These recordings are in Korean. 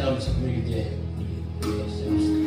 찬양하면서 분위기에 시작합시다.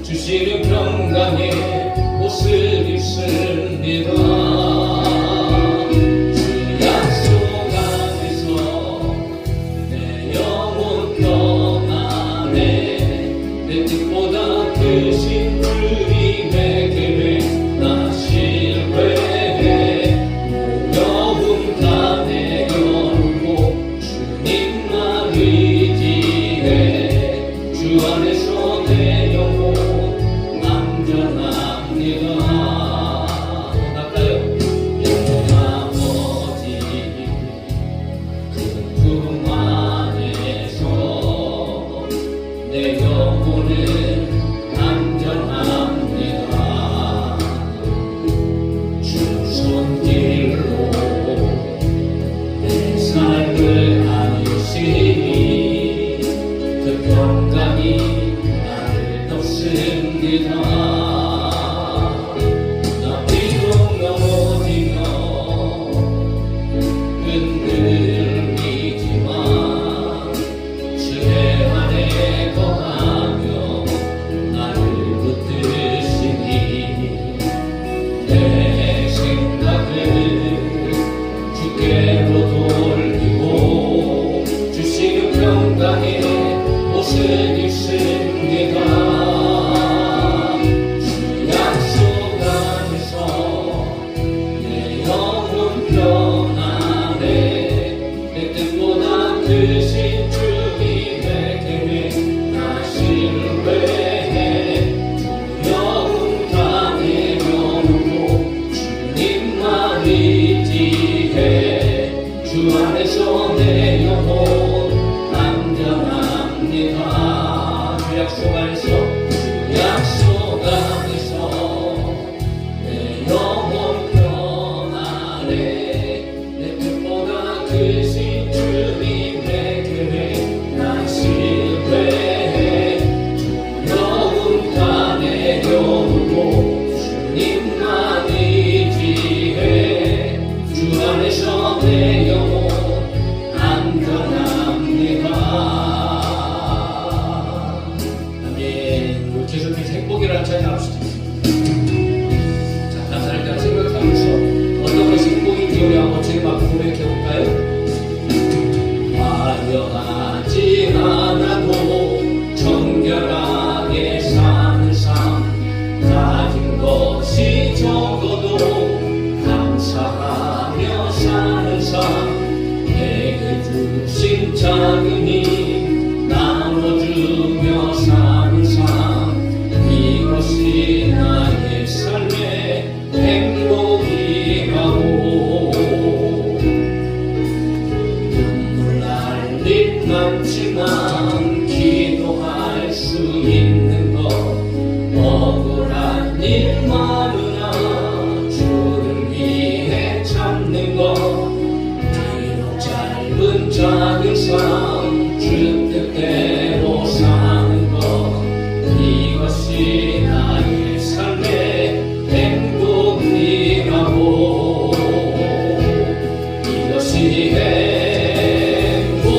주시는 평강의 옷을 입습니다. 주 약속 안에서 내 영혼 평안해. 내 뜻보다 크신 주님의 계획 나 신뢰해. 무거운 다 내려놓고 주님만 의지해. 주 안에서 내 영혼 안전합니다. 할까요? 아버지 그 품 안에서 내 영혼은 안전합니다. 주 손길로 내 삶을 안으시니 그 평강이 나를 덮습니다. 나 비록 넘어지며 흔들리지만 주의 안에 거하며 나를 붙드시니 내 생각을 주께로 돌리고 주시는 평강의 옷을 입습니다. 주 약속 안에서 내 영혼 편안해. 내 뜻보다 크신 주님의 계획 나 신뢰해. 두려움 다 내려놓고 주님만 의지해. 주 안에서 내 영혼 안전합니다. 주 약속 안에서 주 약속 안에서 내 영혼 편안해. 내 뜻보다 크신 주님의 계획 나 신뢰해. 두려움 다 내려놓고 주님만 의지해. 주 안에서 내 영혼 안전합니다. 아멘. 계속해서 행복이라는 찬양 합시다. 자, 가사를 잘 생각하면서 어떤 것이 행복인지 우리 한번 주님 앞에 고백해 볼까요? 화려하지 않아도 정결하게 사는 삶, 가진 것이 적어도 감사하며 사는 삶, 내게 주신 작은 힘 나눠주며 사는 삶, 이것이 나의 삶의 행복이라고. 눈물 날림 많지만 기도할 수 있는 것, 억울한 일 많으나 주를 위해 참는 것, 비록 짧은 작은 삶 주 뜻대로 사는 것, 이것이 나의 삶의 행복이라고. 이것이 행복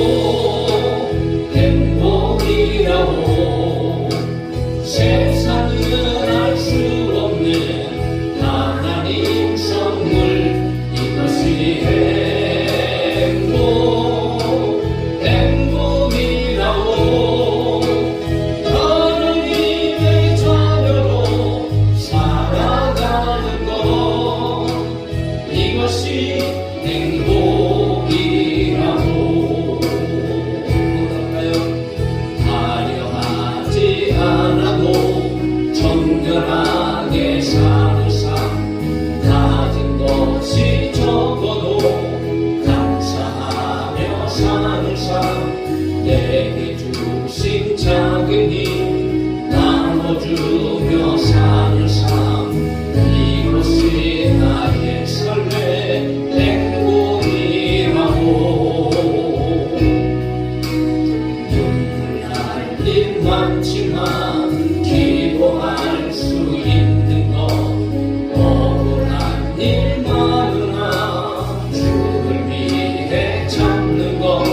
내게 주신 작은 힘 나눠주며 사는 삶 이것이 나의 삶의 행복이라고 눈물 날 일 많지만 기도할 수 있는 것 억울한 일 많으나 주를 위해 참는 것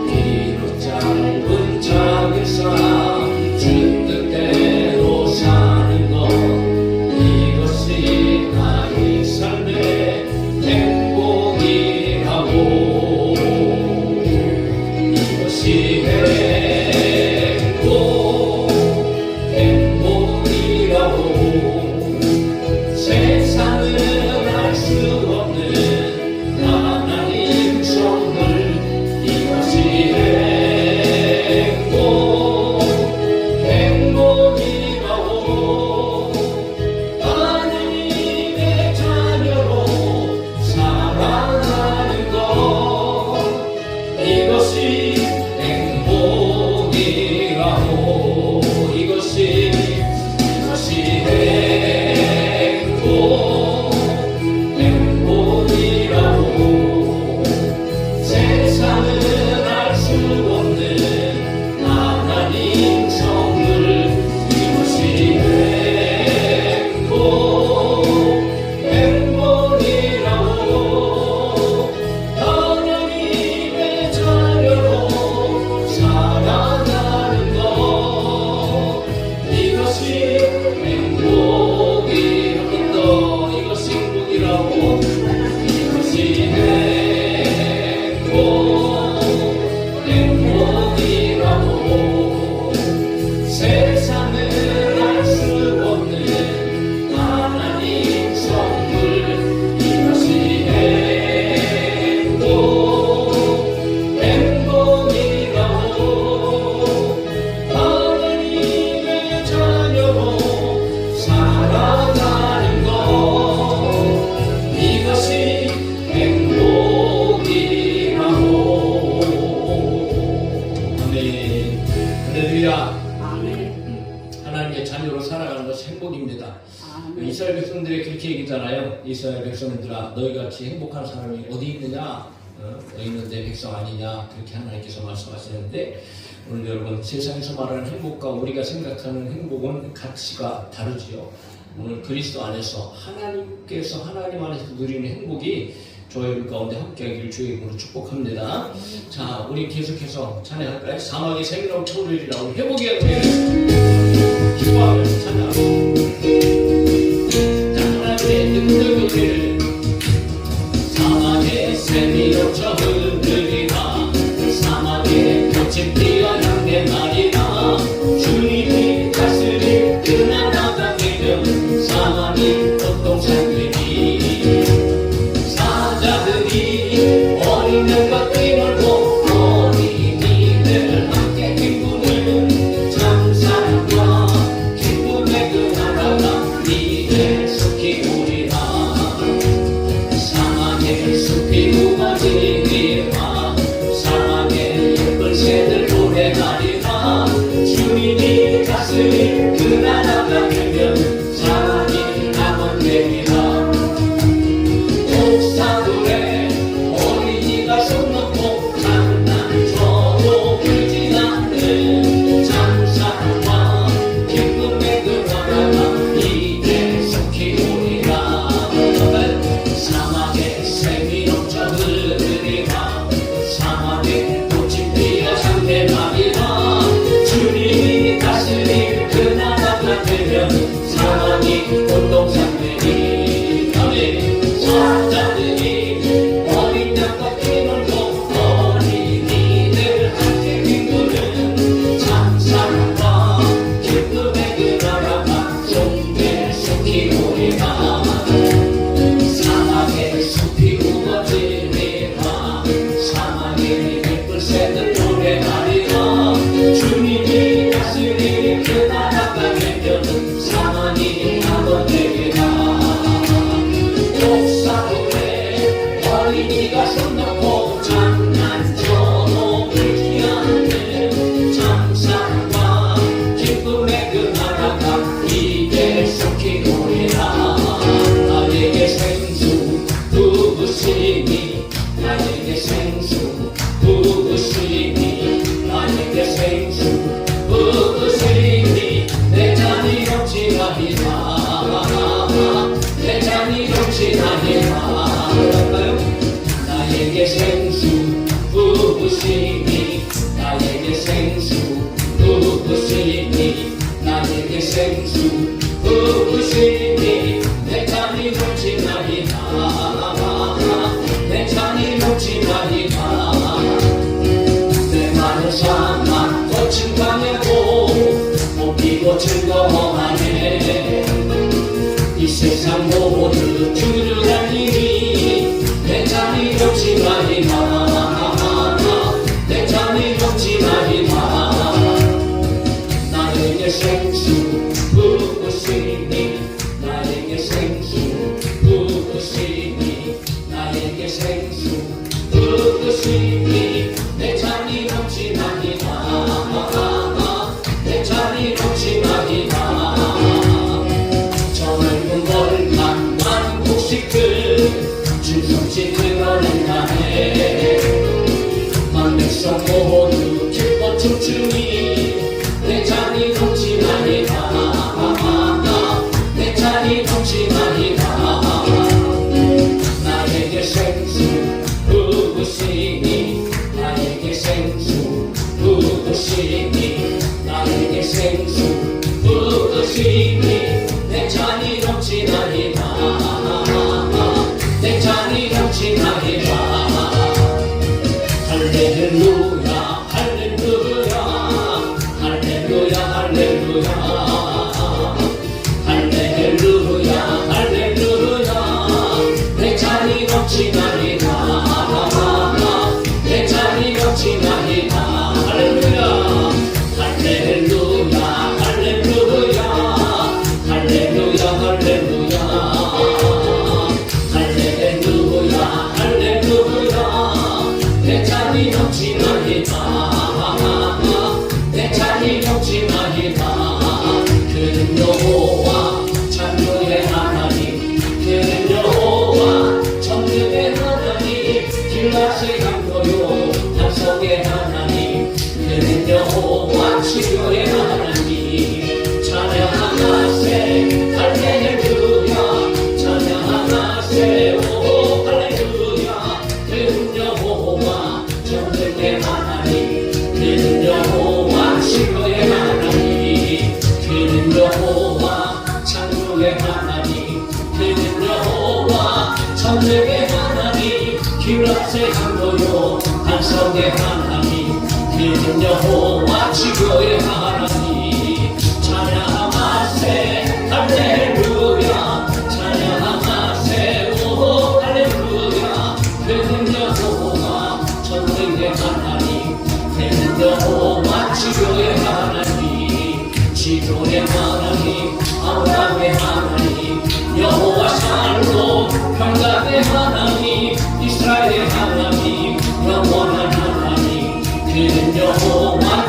비록 짧은 작은 삶 주 뜻대로 사는 것 이것이 나의 삶의 행복이라고 이것이 행복이라고 세상은 알 수 없는 하나님 선물 이것이 행복이라고 하나님의 자녀로 살아가는 것 이것이 행복이라고 이것이 행복이라고 세상은 알 수 없는 하나님 선물 이것이 행복이라고 하나님의 자녀로 살아가는 것 이것이 행복이라고 이것이 행복이라고 이것이 행복이라고 세상은 알 수 없는 하나님 선물 이것이 행복이라고 하나님의 자녀로 살아가는 것 이것이 행복이라고 아멘. 할렐루야. 하나님의 자녀로 살아가는 것이 행복입니다. 이스라엘 백성들이 그렇게 얘기잖아요. 이스라엘 백성들아 너희 같이 행복한 사람이 어디 있느냐? 너희는 내 백성 아니냐? 그렇게 하나님께서 말씀하시는데 오늘 여러분 세상에서 말하는 행복과 우리가 생각하는 행복은 가치가 다르지요. 오늘 그리스도 안에서 하나님께서 하나님 안에서 누리는 행복이 저희 여러분 가운데 함께하기를 주의 이름으로 축복합니다. 자, 우리 계속해서 찬양할까요? 사막의 생명 초월이라 우리 회복의 노래를 기뻐하며 찬양합니다. 자, 하나님의 능력의 노래를 사막의 생명처 흐르리라 사막의 꽃이 피어나게 말이라 주님이 다스릴 그날 바다 되면 사막이 꽃동산되니 사자들이 어린애가 뛰놀고 어린이들 함께 기쁨을 참 사랑과 기쁨의 그 생수 부으시니 내 잔이 넘치나이다 내 잔이 넘치나이다 나에게 생수 부으시니 나에게 생수 부으시니 나에게 생수 부으시니 내 잔이 넘치나이다 내 잔이 넘치나이다 내 마른 사막 거친 강에도 꽃피고 즐거워하네 이 세상 모두 주를 달리니 내 잔이 넘치나이다 내 잔이 넘치나이다 나에게 생수 부으시니 나에게 생수 부으시니 나에게 생수 부으시니 내 잔이 넘치나이다 내 잔이 넘치나이다 저 넓은 벌판 많은 곡식들 줄섬시 드러낸다네 만백성 모두 기뻐 춤추니 내 잔이 넘치나이다 내 잔이 넘치나이다 나에게 생수 부으시니 나에게 생수 부으시니 나에게 생수 부으시니 내 잔이 넘치나이다 내 잔이 넘치나이다 할렐루야 할렐루야 할렐루야 할렐루야 할렐루야 할렐루야 내 잔이 넘치나이다 내 잔이 넘치나이다 할렐루야 할렐루야 할렐루야 할렐루야 할렐루야 할렐루야 할렐루야 내 잔이 넘치나이다 내 잔이 넘치나이다 그는 여호와 창조의 하나님 그는 여호와 정령의 하나님 길라스의 강도요 반석의 하나님 그는 여호와 치료의 하나님 찬양하세 할렐루야 찬양하세 오 할렐루야 그는 여호와 정령의 하나님 그는 여호와 치료의 하나님 그는 여호와 창조의 하나님 그는 여호와 천국의 하나님 길라스의 강도요 반석의 하나님 그는 여호와 치료의 하나님 찬양하세 할렐루야 찬양하세 오 할렐루야 그는 여호와 천국의 하나님 그는 여호와 치료의 하나님 치료의 하나님 아브라함의 하나님 여호와 살로 평강의 하나님 이스라엘의 하나님 영원한 하나님 그는 여호와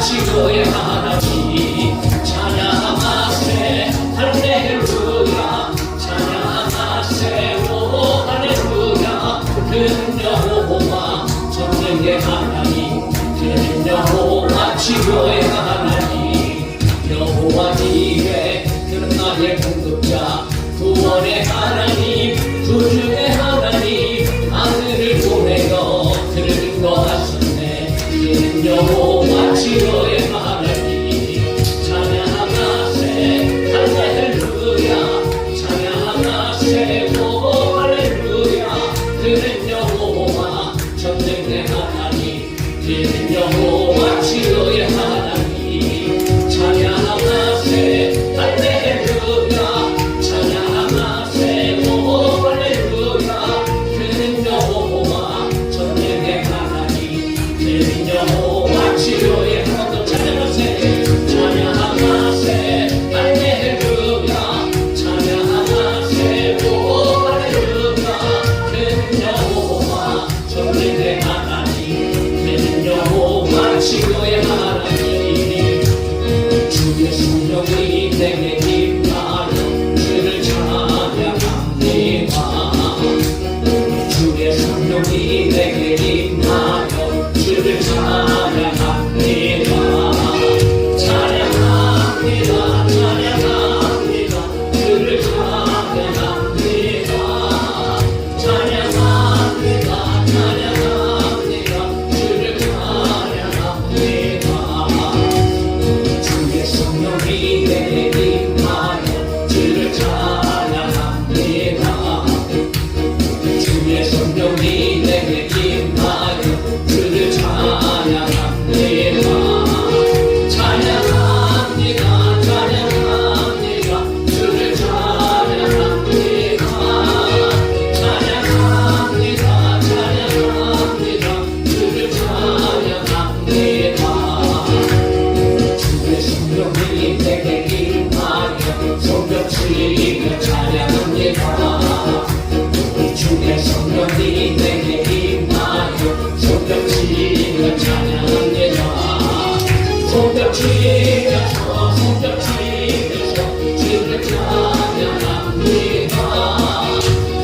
치면서 손뼉 치면서 주를 찬양합니다.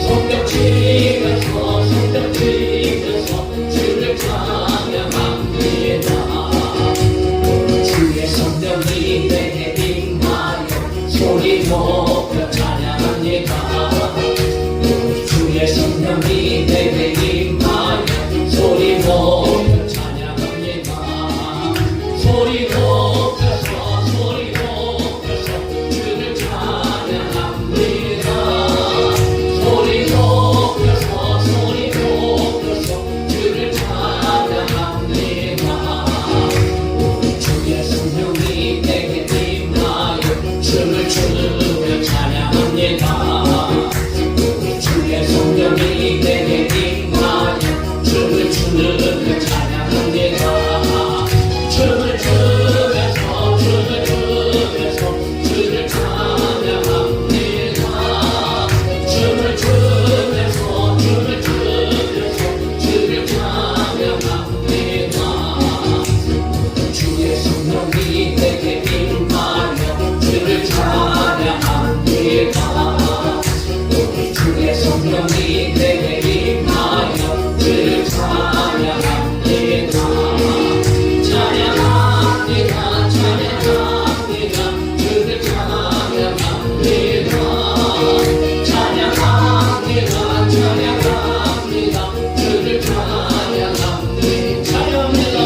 손뼉 치면서 손뼉 치면서 주를 찬양합니다. 주의 성령이 내게 임하여 소리 높여 찬양합니다. 주의 성령이 내게 임하여 소리 높여 찬양합니다. 소리 높여서 소리 높여서 주를 찬양합니다. 소리 높여서 소리 높여서 주를 찬양합니다. 주의 성령이 내게 임하여 춤을 추며 찬양합니다. 주의 성령이 내게 임하여 춤을 추며 찬양합니다. 춤을 추면서 춤을 추면서 주를 찬양합니다. 춤을 추면서 춤을 추면서 주를 찬양합니다. 주의 성령이 내게 임하여 주를 찬양합니다. 주의 성령이 내게 임하여 주를 찬양합니다. 찬양합니다. 찬양합니다. 주를 찬양합니다. 찬양합니다. 찬양합니다. 주를 찬양합니다. 찬양합니다.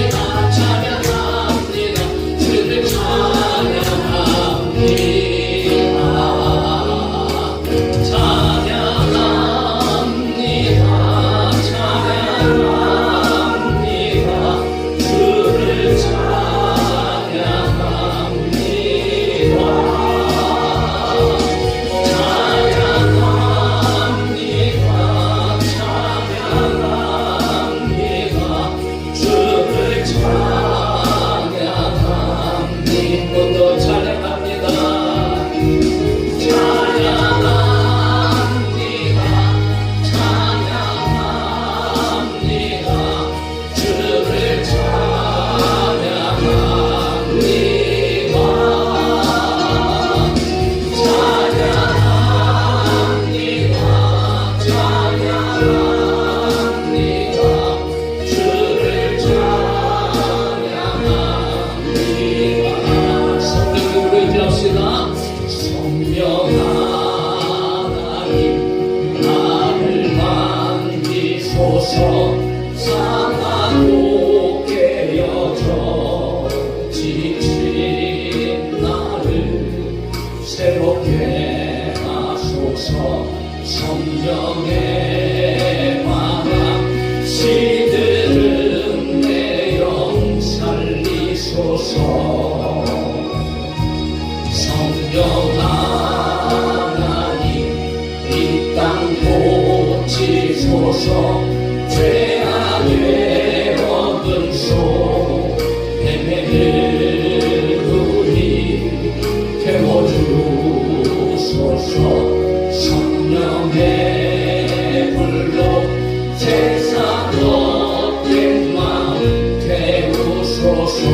찬양합니다. 찬양합니다. 주를 찬양합니다. 찬양합니다. 찬양합니다. 주를 상하고 깨어져 지친 나를 새롭게 하소서. 성령의 바람 시들은 내 영 살리소서. 성령 하나님 이 땅 고치소서. 죄악의 어둠속 헤매는 우리 태워주소서. 성령의 불로 세상 헛된 마음 태우소서.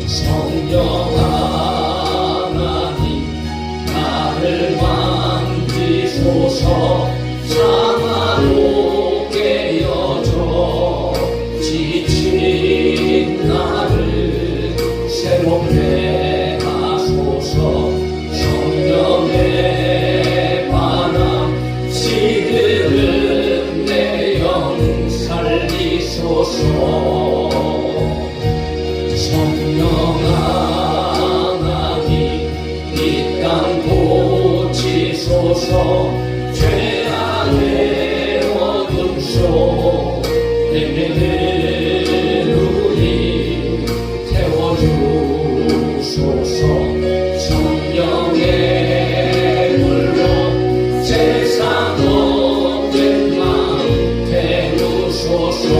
성령 하나님 나를 만지소서. 상하고 깨어져 지친 나를 새롭게 하소서. 성령의 바람 시들은 내 영 살리소서. 성령 하나님 이 땅 고치소서. 죄 안에 어둠 속 내면은 우리 태워주소서. 성령의 물로 세상 없는 맘 태우소서.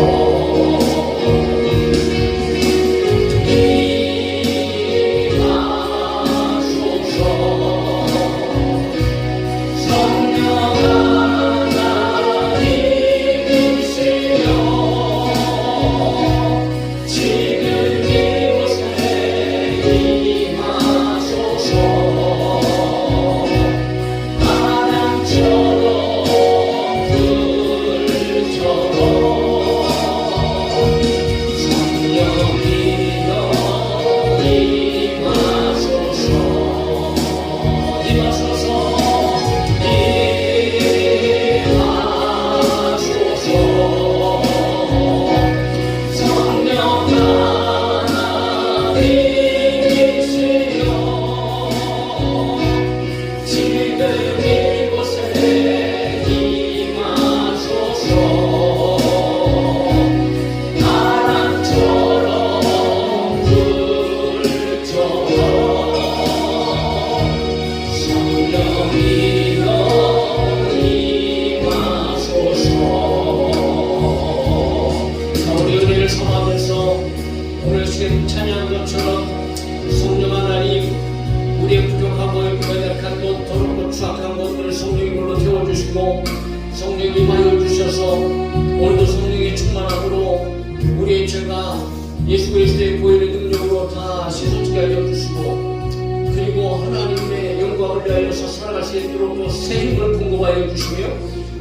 오늘 지금 찬양한 것처럼 성령 하나님 우리의 부족하고 연약한 것 더럽고 추악한 것들을 성령님으로 태워주시고 성령이 임하여 주셔서 오늘도 성령의 충만함으로 우리의 죄가 예수 그리스도의 보혈의 능력으로 다 씻어지게 하여 주시고 그리고 하나님의 영광을 위하여서 살아갈 수 있도록 또 새 힘을 공급하여 주시며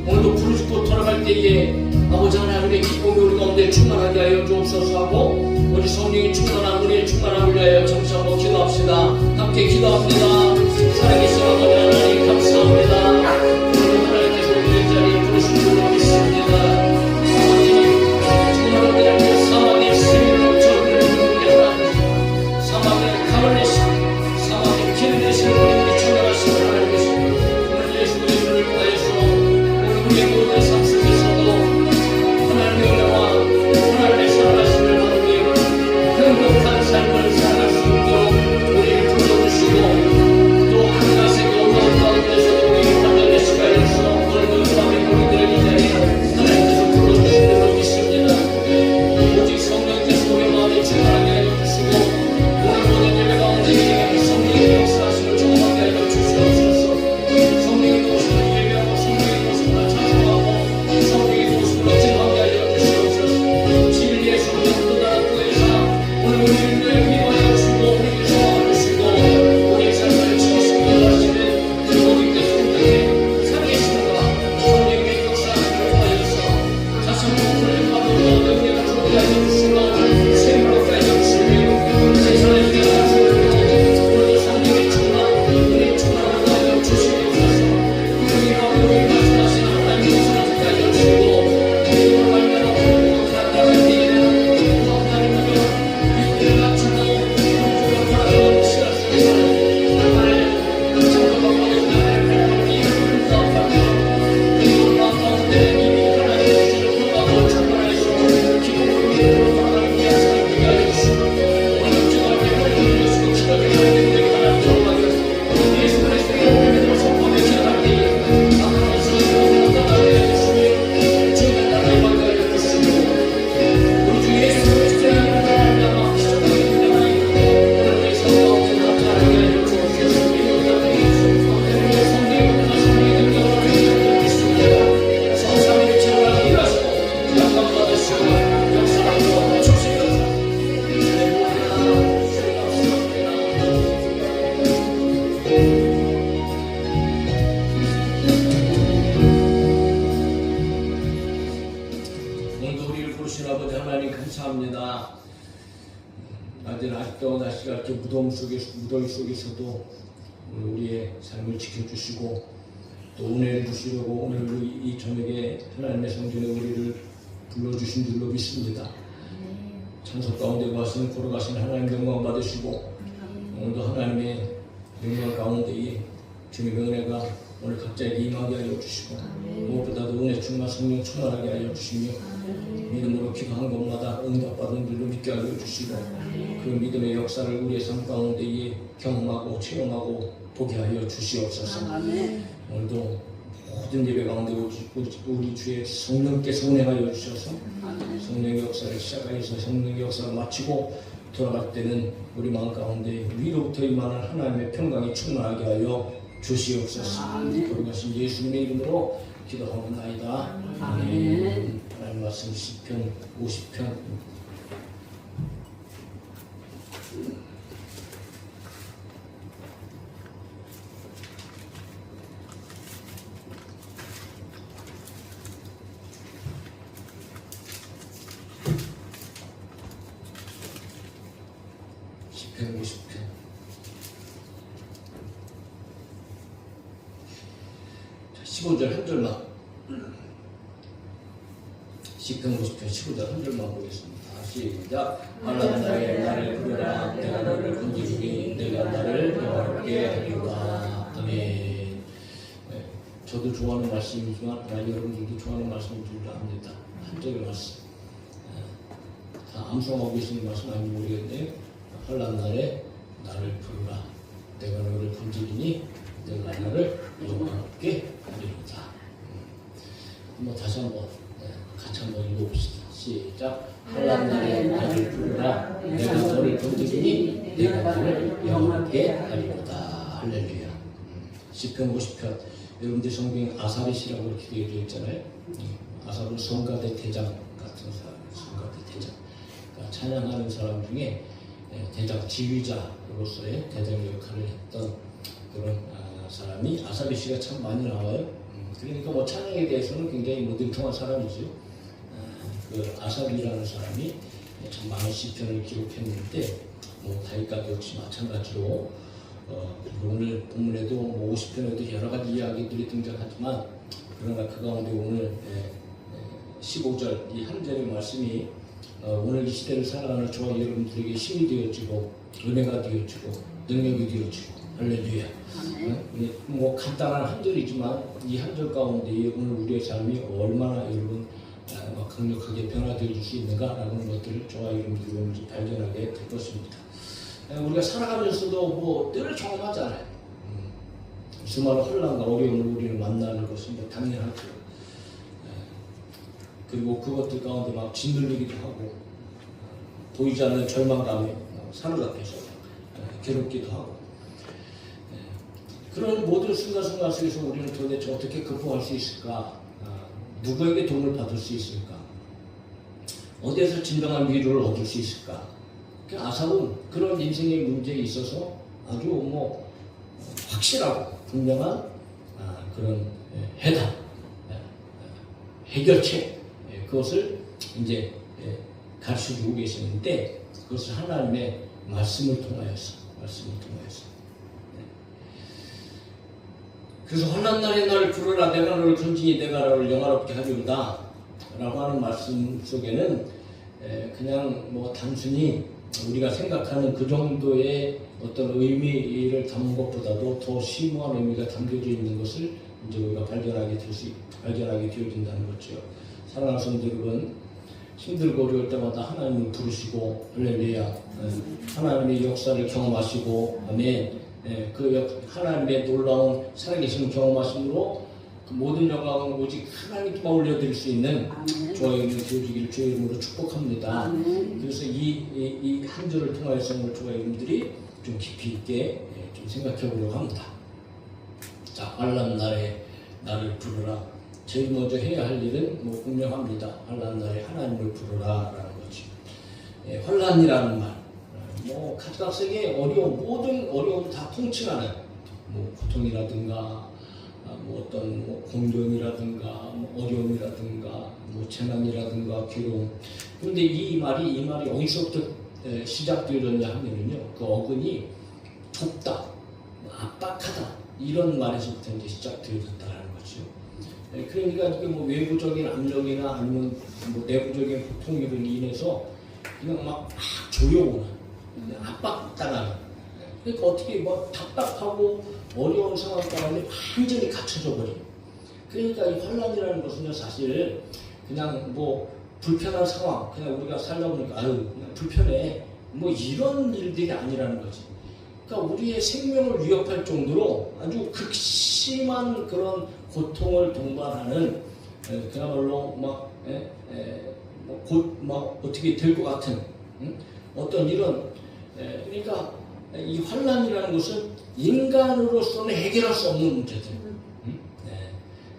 오늘도 부르짖고 돌아갈 때에 아버지 하나님의 기쁨이 우리 가운데 충만하게 하여 주옵소서 하고 우리 성령이 충만한 우리의 충만함을 위하여 정신 한번 기도합시다. 함께 기도합니다. 살아계신 아버지 하나님 감사합니다. 오늘 하나님께서 우리의 자리에 부르신 줄로 믿습니다. 아버님 정말 우리를 위해 사막의 생명을 저를 누리게 하나님 사막의 감을 내시고 사막의 길을 내시고 우리 청결하신 하나님께서 오늘 예수 그리스도를 통하여서 오늘 우리의 모든 삶 속에서도 하나님의 은혜와 하나님의 살아가심을 받으며 행복한 삶을 살아갈 수 있도록 우리를 불러주시고 또 한가세가 어려운 가운데서도 우리를 받아내시게 하여서 오늘도 이 밤에 우리들의 이 자리에 하나님께서 불러주신 줄로 믿습니다. 오직 성령께서 우리 마음에 충만하게 하여 주시고 오늘 모든 예배 가운데 성령의 역사하심을 경험하게 하여 주시옵소서. 성령의 도우심을 예배하고 성령의 도우심을 찬송하고 성령의 도우심을 증하게 하여 주시옵소서. 진리의 성령 또 나라 또 회사 오늘 우리를 위하여 주시고 우리를 소망을 주시고 우리의 삶을 지키시고 하시는 그 모든 것 성령의 살아계심과 성령의 역사하심을 통하여서 자성을 받고 능력을 주게 하여 주시고 생명을 하여 주시며 세상을 위하여 주시고 오늘도 성령의 충만 우리의 충만을 하여 주시옵소서. 우리 가운데 우리 말씀하신 하나님의 역사를 하여 주시고 우리를 말미암아 우리를 하나님의 때에는 하나님의 믿음을 갖추고 우리가 바라보는 시간 속에서는 하나님의 창조가 받은 하나님의 가운데 그리고 마음 가운데 이미 하나님의 주시는 평강을 충만하여서 기쁨으로 믿음으로 하나님의 약속을 되게 하여 주시고 오늘 주님께 하나님을 주시고 기도를 하나님께 하나님 경험하게 하시고 예수 그리스도의 이름으로 선포하며 기도할 때에 하나님께서 이곳을 나가게 하여 주시며 주님의 나라에 받게 하여 주시고 우리 주 예수 그리스도의 이름으로 말미암아 기적하게 되나니 오늘 우리 삶 가운데 나타나게 하여 주옵소서. 하나님의 성령의 성령의 능력으로 하여 주시옵소서. 성삼위를 채워나가게 일하시고 영광 받으시고 역사하고 주시옵소서. 오늘도 우리를 부르신 아버지 하나님 감사합니다. 아직도 날씨가 이렇게 무더위 속에서도 오늘 우리의 삶을 지켜주시고 또 은혜를 주시려고 오늘 이 저녁에 하나님의 성전에 우리를 불러주신 줄로 믿습니다. 산소 가운데 거하시는 걸어가시는 하나님 영광 받으시고 오늘도 하나님의 영광 가운데에 주님의 은혜가 오늘 각자에게 임하게 하여 주시고 무엇보다도 은혜 충만 성령 충만하게 하여 주시며 믿음으로 기도한 것마다 응답받은 줄로 믿게 하여 주시고 그 믿음의 역사를 우리의 삶 가운데에 경험하고 체험하고 보게 하여 주시옵소서. 오늘도 모든 예배 가운데 우리 주의 성령께서 운행하여 주셔서 성령의 역사를 시작하여서 성령의 역사를 마치고 돌아갈 때는 우리 마음 가운데 위로부터 임하는 하나님의 평강이 충만하게 하여 주시옵소서. 돌아가신 예수님의 이름으로 기도하옵나이다. 아멘. 하나님 말씀 시편 50편 시편 50편 15절 한 절만 시편 50편 15절 한 절만 보겠습니다. 시작. 하나님의 나를 부르라 내가 너를 건지리니 내가 나를 영화롭게 하리로다. 아멘. 네, 저도 좋아하는 말씀이지만 여러분들도 좋아하는 말씀인 줄 압니다. 한 절의 말씀 다 암송하고 계시는 말씀 아닌지 모르겠는데 환난 날에 나를 부르라 내가 너를 건지리니 내가 나를 영화롭게 하리로다. 한번 다시 한번 같이 한번 읽어봅시다. 시작. 환난 날에 나를 부르라 내가 너를 건지리니 내가 너를 영화롭게 하리로다. 할렐루야. 시편 50편 여러분들 성경에 아사리시라고 이렇게 되어 있잖아요. 아사리는 성가대 대장 같은 사람, 성가대 대장. 그러니까 찬양하는 사람 중에 대장 지휘자로서의 대장 역할을 했던 그런 사람이 아사리시가 참 많이 나와요. 그러니까 뭐 찬양에 대해서는 굉장히 능통한 사람이죠. 그 아사리라는 사람이 참 많은 시편을 기록했는데 뭐 다윗과 역시 마찬가지로 오늘 본문에도 뭐 50편에도 여러 가지 이야기들이 등장하지만 그러나 그 가운데 오늘 15절 이 한 절의 말씀이 오늘 이 시대를 살아가는 저와 여러분들에게 힘이 되어지고 은혜가 되어지고 능력이 되어지고 할렐루야. 뭐 간단한 한 절이지만 이 한 절 가운데 오늘 우리의 삶이 얼마나 여러분 강력하게 변화되어 줄 수 있는가라는 것들을 저와 여러분들이 발견하게 될 것입니다. 우리가 살아가면서도 뭐 늘 경험하잖아요. 수많은 혼란과 어려움을 우리는 만나는 것은 뭐 당연하죠. 그리고 그것들 가운데 막 짓눌리기도 하고 보이지 않는 절망감에 사로잡혀서 괴롭기도 하고 그런 모든 순간순간 속에서 우리는 도대체 어떻게 극복할 수 있을까? 누구에게 도움을 받을 수 있을까? 어디에서 진정한 위로를 얻을 수 있을까? 아삽은 그런 인생의 문제에 있어서 아주 뭐 확실하고 분명한 그런 해답, 해결책 그것을 이제 가르쳐주고 계시는데 그것을 하나님의 말씀을 통하여서 그래서 환난 날에 나를 부르라 내가 너를 건지니 내가 너를 영화롭게 하리로다 라고 하는 말씀 속에는 그냥 뭐 단순히 우리가 생각하는 그 정도의 어떤 의미를 담은 것보다도 더 심오한 의미가 담겨져 있는 것을 이제 우리가 발견하게 되어진다는 거죠. 사랑하는 성도 여러분, 힘들고 어려울 때마다 하나님을 부르시고 할렐루야 하나님의 역사를 경험하시고 아멘 그 하나님의 놀라운 살아계신 경험하심으로 그 모든 영광은 오직 하나님께만 올려드릴 수 있는 저와 여러분이 되어지기를 주의 이름으로 축복합니다. 그래서 이 한 절을 통하여서 오늘 저와 여러분들이 좀 깊이 있게 좀 생각해 보려고 합니다. 자, 환난 날에 나를 부르라. 제일 먼저 해야 할 일은 뭐 분명합니다. 환난 날에 하나님을 부르라라는 거죠. 환난이라는 말, 뭐 각각색의 어려움, 모든 어려움 다 통칭하는 뭐 고통이라든가 뭐 어떤 뭐 공경이라든가 뭐 어려움이라든가 뭐 재난이라든가 괴로움. 그런데 이 말이 어디서부터 시작되어졌냐 하면은요, 그 어근이 좁다, 압박하다 이런 말에서부터 이제 시작되어졌다는 거죠. 그러니까 이게 뭐 외부적인 압력이나 아니면 뭐 내부적인 고통으로 인해서 그냥 막 조여오는 압박당하는. 그러니까 어떻게 뭐 답답하고 어려운 상황 가운데 완전히 갇혀져 버린. 그러니까 이 환란이라는 것은요 사실 그냥 뭐 불편한 상황, 그냥 우리가 살다 보니까 아유 그냥 불편해 뭐 이런 일들이 아니라는 거지. 그러니까 우리의 생명을 위협할 정도로 아주 극심한 그런 고통을 동반하는 그야말로 막 곧 막 어떻게 될 것 같은 어떤 이런 그러니까 이 환란이라는 것은 인간으로서는 해결할 수 없는 문제들.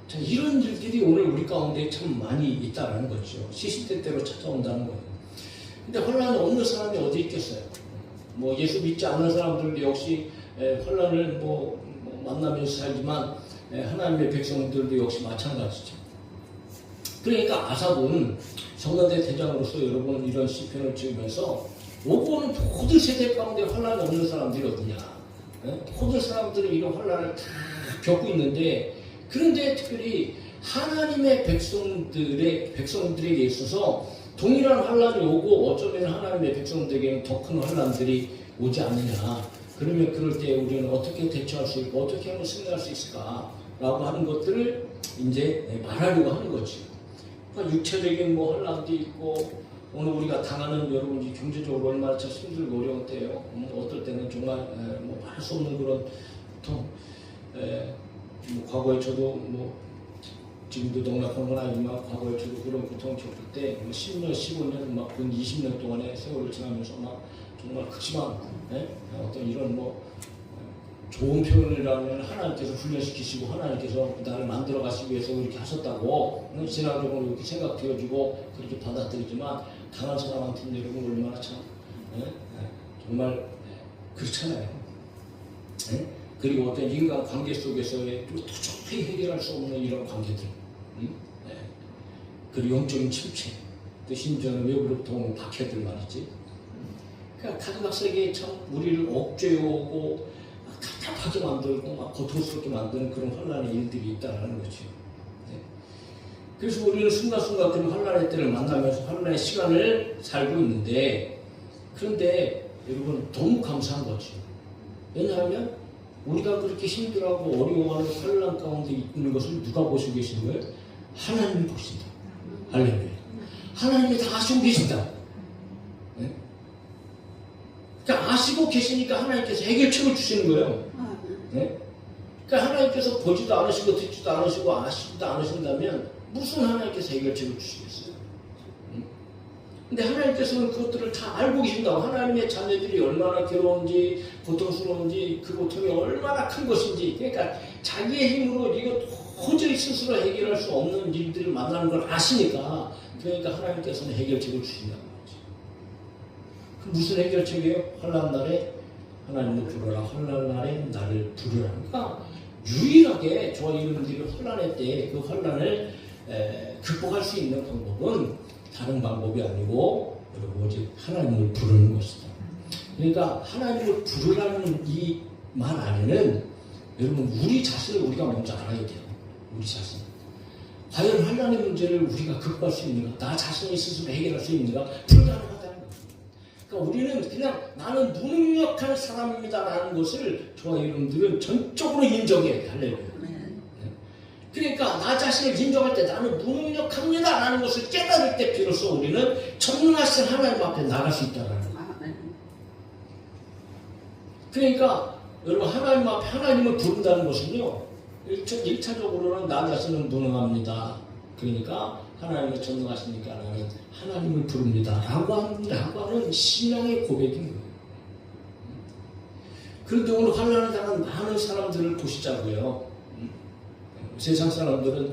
자, 이런 일들이 오늘 우리 가운데 참 많이 있다는 거죠. 시시때때로 찾아온다는 거예요. 근데 환란이 없는 사람이 어디 있겠어요? 뭐 예수 믿지 않는 사람들도 역시 환란을 뭐 만나면서 살지만 하나님의 백성들도 역시 마찬가지죠. 그러니까 아사도는 성가대 대장으로서 여러분 이런 시편을 찍으면서 오고는 모든 세대 가운데 환란이 없는 사람들이 어디냐? 모든 사람들은 이런 환란을 다 겪고 있는데 그런데 특별히 하나님의 백성들에게 있어서 동일한 환란이 오고 어쩌면 하나님의 백성들에게는 더 큰 환란들이 오지 않느냐. 그러면 그럴 때 우리는 어떻게 대처할 수 있고 어떻게 하면 승리할 수 있을까라고 하는 것들을 이제 말하려고 하는 거지. 그러니까 육체적인 뭐 환란도 있고 오늘 우리가 당하는 여러분이 경제적으로 얼마나 참 힘들고 어려운 때예요. 어떨 때는 정말 뭐 말할 수 없는 그런 고통. 뭐 과거에 저도 뭐 지금도 넉넉한 건 아니지만 과거에 저도 그런 고통을 겪을 때 10년, 15년, 막 20년 동안의 세월을 지나면서 막 정말 극심한 어떤 이런 뭐 좋은 표현이라면 하나님께서 훈련시키시고 하나님께서 나를 만들어 가시기 위해서 이렇게 하셨다고 지나가고 이렇게 생각되어지고 그렇게 받아들이지만 당한 사람한테는 여러분 얼마나 참 정말 그렇잖아요. 그리고 어떤 인간 관계 속에서의 도저히 해결할 수 없는 이런 관계들, 그리고 영적인 침체, 또 심지어는 외부로부터 박해들 말이지. 그러니까 가족학생이 참 우리를 억제하고 답답하게 만들고 막 고통스럽게 만드는 그런 환란의 일들이 있다는 거죠. 그래서 우리는 순간순간 그런 환란의 때를 만나면서 환란의 시간을 살고 있는데, 그런데 여러분 너무 감사한 거죠. 왜냐하면 우리가 그렇게 힘들어하고 어려워하는 환란 가운데 있는 것을 누가 보시고 계시는 거예요? 하나님이 보신다. 할렐루야. 하나님이 다 아시고 계신다. 그러니까 아시고 계시니까 하나님께서 해결책을 주시는 거예요. 그러니까 하나님께서 보지도 않으시고 듣지도 않으시고 아시지도 않으신다면 무슨 하나님께서 해결책을 주시겠어요? 근데 하나님께서는 그것들을 다 알고 계신다고. 하나님의 자녀들이 얼마나 괴로운지 고통스러운지 그 고통이 얼마나 큰 것인지, 그러니까 자기의 힘으로 이거 도저히 스스로 해결할 수 없는 일들을 만나는 걸 아시니까, 그러니까 하나님께서는 해결책을 주신다는 거지. 그 무슨 해결책이에요? 환난 날에 하나님을 부르라, 환난 날에 나를 부르라. 그러니까 유일하게 저와 여러분들이 환난의 때 그 환난을 극복할 수 있는 방법은 다른 방법이 아니고 여러분 오직 하나님을 부르는 것이다. 그러니까 하나님을 부르라는 이 말 안에는 여러분 우리 자신을 우리가 먼저 알아야 돼요. 우리 자신. 과연 환난의 문제를 우리가 극복할 수 있는가? 나 자신이 스스로 해결할 수 있는가? 불가능하다는 거예요. 그러니까 우리는 그냥 나는 무능력한 사람입니다라는 것을 저와 여러분들은 전적으로 인정해야 돼. 할렐루야. 그러니까 나 자신을 인정할 때 나는 무능력합니다 라는 것을 깨달을 때 비로소 우리는 전능하신 하나님 앞에 나갈 수 있다는 거예요. 그러니까 여러분 하나님 앞에 하나님을 부른다는 것은요 1차적으로는 나 자신은 무능합니다. 그러니까 하나님은 전능하시니까 나는 하나님을 부릅니다 라고 하는 신앙의 고백인 거예요. 그런데 오늘 환난을 당한 많은 사람들을 보시자고요. 세상 사람들은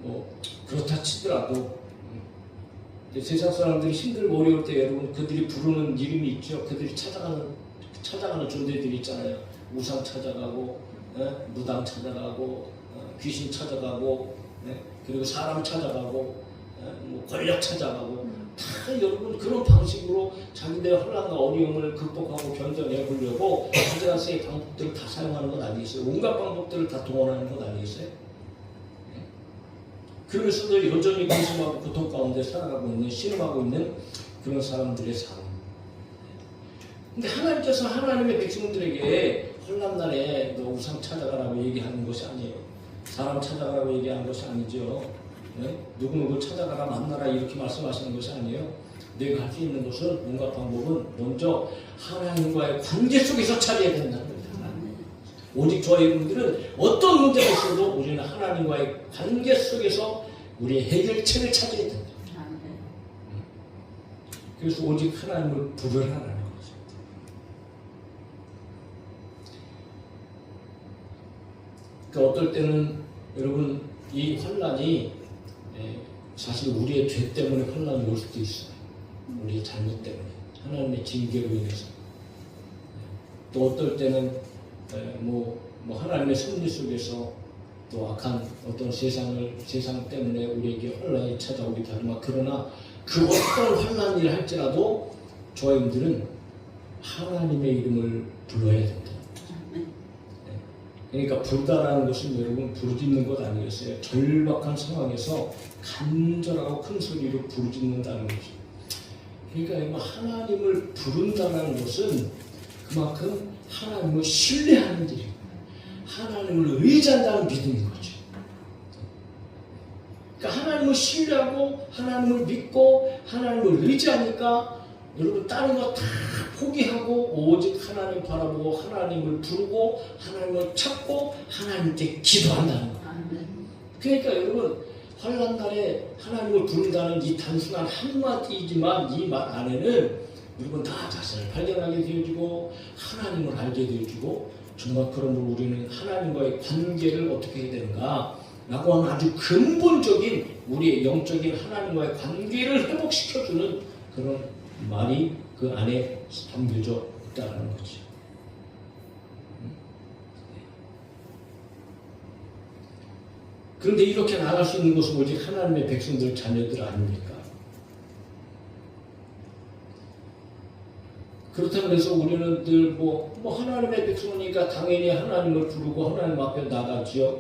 뭐 그렇다 치더라도 세상 사람들이 힘들고 어려울 때 여러분 그들이 부르는 이름이 있죠. 그들이 찾아가는 존재들이 있잖아요. 우상 찾아가고 무당 찾아가고 귀신 찾아가고 그리고 사람 찾아가고 뭐 권력 찾아가고 다 여러분 그런 방식으로 자기들의 혼란과 어려움을 극복하고 견뎌내 보려고 가지가지의 방법들을 다 사용하는 건 아니겠어요? 온갖 방법들을 다 동원하는 건 아니겠어요? 그러면서도 여전히 근심하고 고통 가운데 살아가고 있는 신음하고 있는 그런 사람들의 삶. 근데 하나님께서 하나님의 백성들에게 환난날에 너 우상 찾아가라고 얘기하는 것이 아니에요. 사람 찾아가라고 얘기하는 것이 아니죠. 네? 누구누구 찾아가라 만나라 이렇게 말씀하시는 것이 아니에요. 내가 할 수 있는 것은 온갖 방법은 먼저 하나님과의 관계 속에서 찾아야 된다는 겁니다. 오직 저희 분들은 어떤 문제가 있어도 우리는 하나님과의 관계 속에서 우리의 해결책을 찾아야 된다. 그래서 오직 하나님을 부르라는 거죠. 그러니까 어떨 때는 여러분 이 환난이 사실 우리의 죄 때문에 환난이 올 수도 있어요. 우리의 잘못 때문에 하나님의 징계로 인해서. 또 어떨 때는 뭐 하나님의 섭리 속에서 또 악한 어떤 세상 때문에 우리에게 환난이 찾아오기도 하지만 그러나 그 어떤 환난을 할지라도 저희들은 하나님의 이름을 불러야 된다. 그러니까 부르다라는 것은 여러분 부르짖는 것 아니겠어요? 절박한 상황에서 간절하고 큰 소리로 부르짖는다는 거죠. 그러니까 하나님을 부른다는 것은 그만큼 하나님을 신뢰하는 일이에요. 하나님을 의지한다는 믿음인 거죠. 그러니까 하나님을 신뢰하고 하나님을 믿고 하나님을 의지하니까 여러분 다른 거 다 포기하고 오직 하나님 바라보고 하나님을 부르고 하나님을 찾고 하나님께 기도한다는 거예요. 그러니까 여러분 환난 날에 하나님을 부른다는 이 단순한 한마디이지만 이 말 안에는 여러분 나 자신을 발견하게 되어지고 하나님을 알게 되어지고 정말 그러므로 우리는 하나님과의 관계를 어떻게 해야 되는가 라고 하는 아주 근본적인 우리의 영적인 하나님과의 관계를 회복시켜주는 그런 말이 그 안에 담겨져 있다는 거죠. 그런데 이렇게 나갈 수 있는 것은 오직 하나님의 백성들 자녀들 아닙니까? 그렇다고 해서 우리는 늘 뭐 하나님의 백성이니까 당연히 하나님을 부르고 하나님 앞에 나가지요.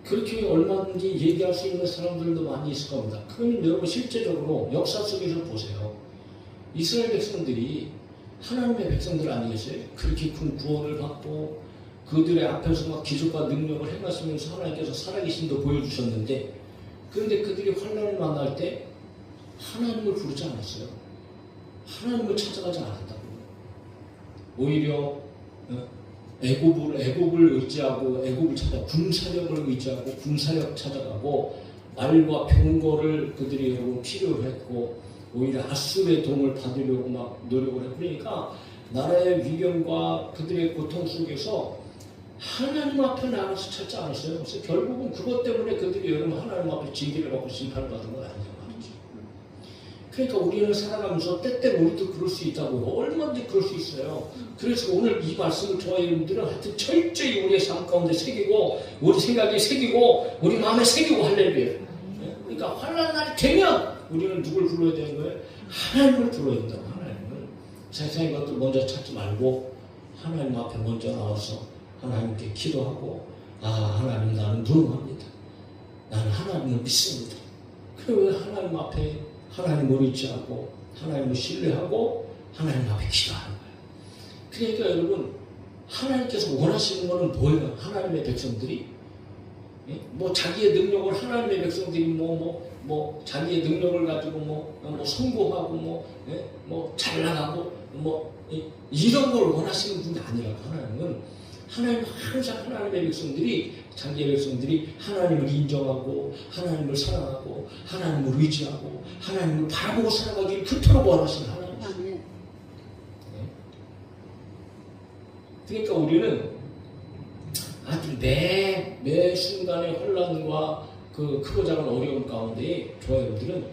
그렇게 얼마든지 얘기할 수 있는 사람들도 많이 있을 겁니다. 그러면 여러분 실제적으로 역사 속에서 보세요. 이스라엘 백성들이 하나님의 백성들 아니겠어요? 그렇게 큰 구원을 받고 그들의 앞에서 막 기적과 능력을 행하시면서 하나님께서 살아계신도 보여주셨는데 그런데 그들이 환난을 만날 때 하나님을 부르지 않았어요. 하나님을 찾아가지 않았다고. 오히려 애굽을 의지하고 애굽을 찾아 군사력을 의지하고 군사력 찾아가고 말과 병거를 그들이 여러분 필요로 했고 오히려 아수르의 도움을 받으려고 막 노력을 했고 그러니까 나라의 위경과 그들의 고통 속에서 하나님 앞에 나가서 찾지 않았어요. 그래서 결국은 그것 때문에 그들이 여러분 하나님 앞에 징계를 받고 심판을 받은 건 아니죠. 그러니까 우리는 살아가면서 때때로 우리도 그럴 수 있다고 얼마든지 그럴 수 있어요. 그래서 오늘 이 말씀을 저와 여러분들은 하여튼 철저히 우리의 삶 가운데 새기고 우리 생각에 새기고 우리 마음에 새기고 할렐루야. 그러니까 환난 날이 되면 우리는 누굴 불러야 되는 거예요? 하나님을 불러야 된다고. 하나님을 세상의 것들 먼저 찾지 말고 하나님 앞에 먼저 나와서 하나님께 기도하고 하나님 나는 무능합니다. 나는 하나님을 믿습니다. 그리고 하나님 앞에 하나님을 의지하고 하나님을 신뢰하고 하나님 앞에 기도하는 거예요. 그러니까 여러분 하나님께서 원하시는 것은 뭐예요? 하나님의 백성들이 뭐 자기의 능력을 하나님의 백성들이 자기의 능력을 가지고 성공하고 잘 나가고 이런 걸 원하시는 분이 아니라고. 하나님은 항상 하나님의 백성들이 자기의 백성들이 하나님을 인정하고 하나님을 사랑하고 하나님을 의지하고 하나님을 바라보고 살아가기를 그토록 원하시는 하나님이세요. 그러니까 우리는 아주 매 순간의 혼란과 그 크고 작은 어려움 가운데 저희들은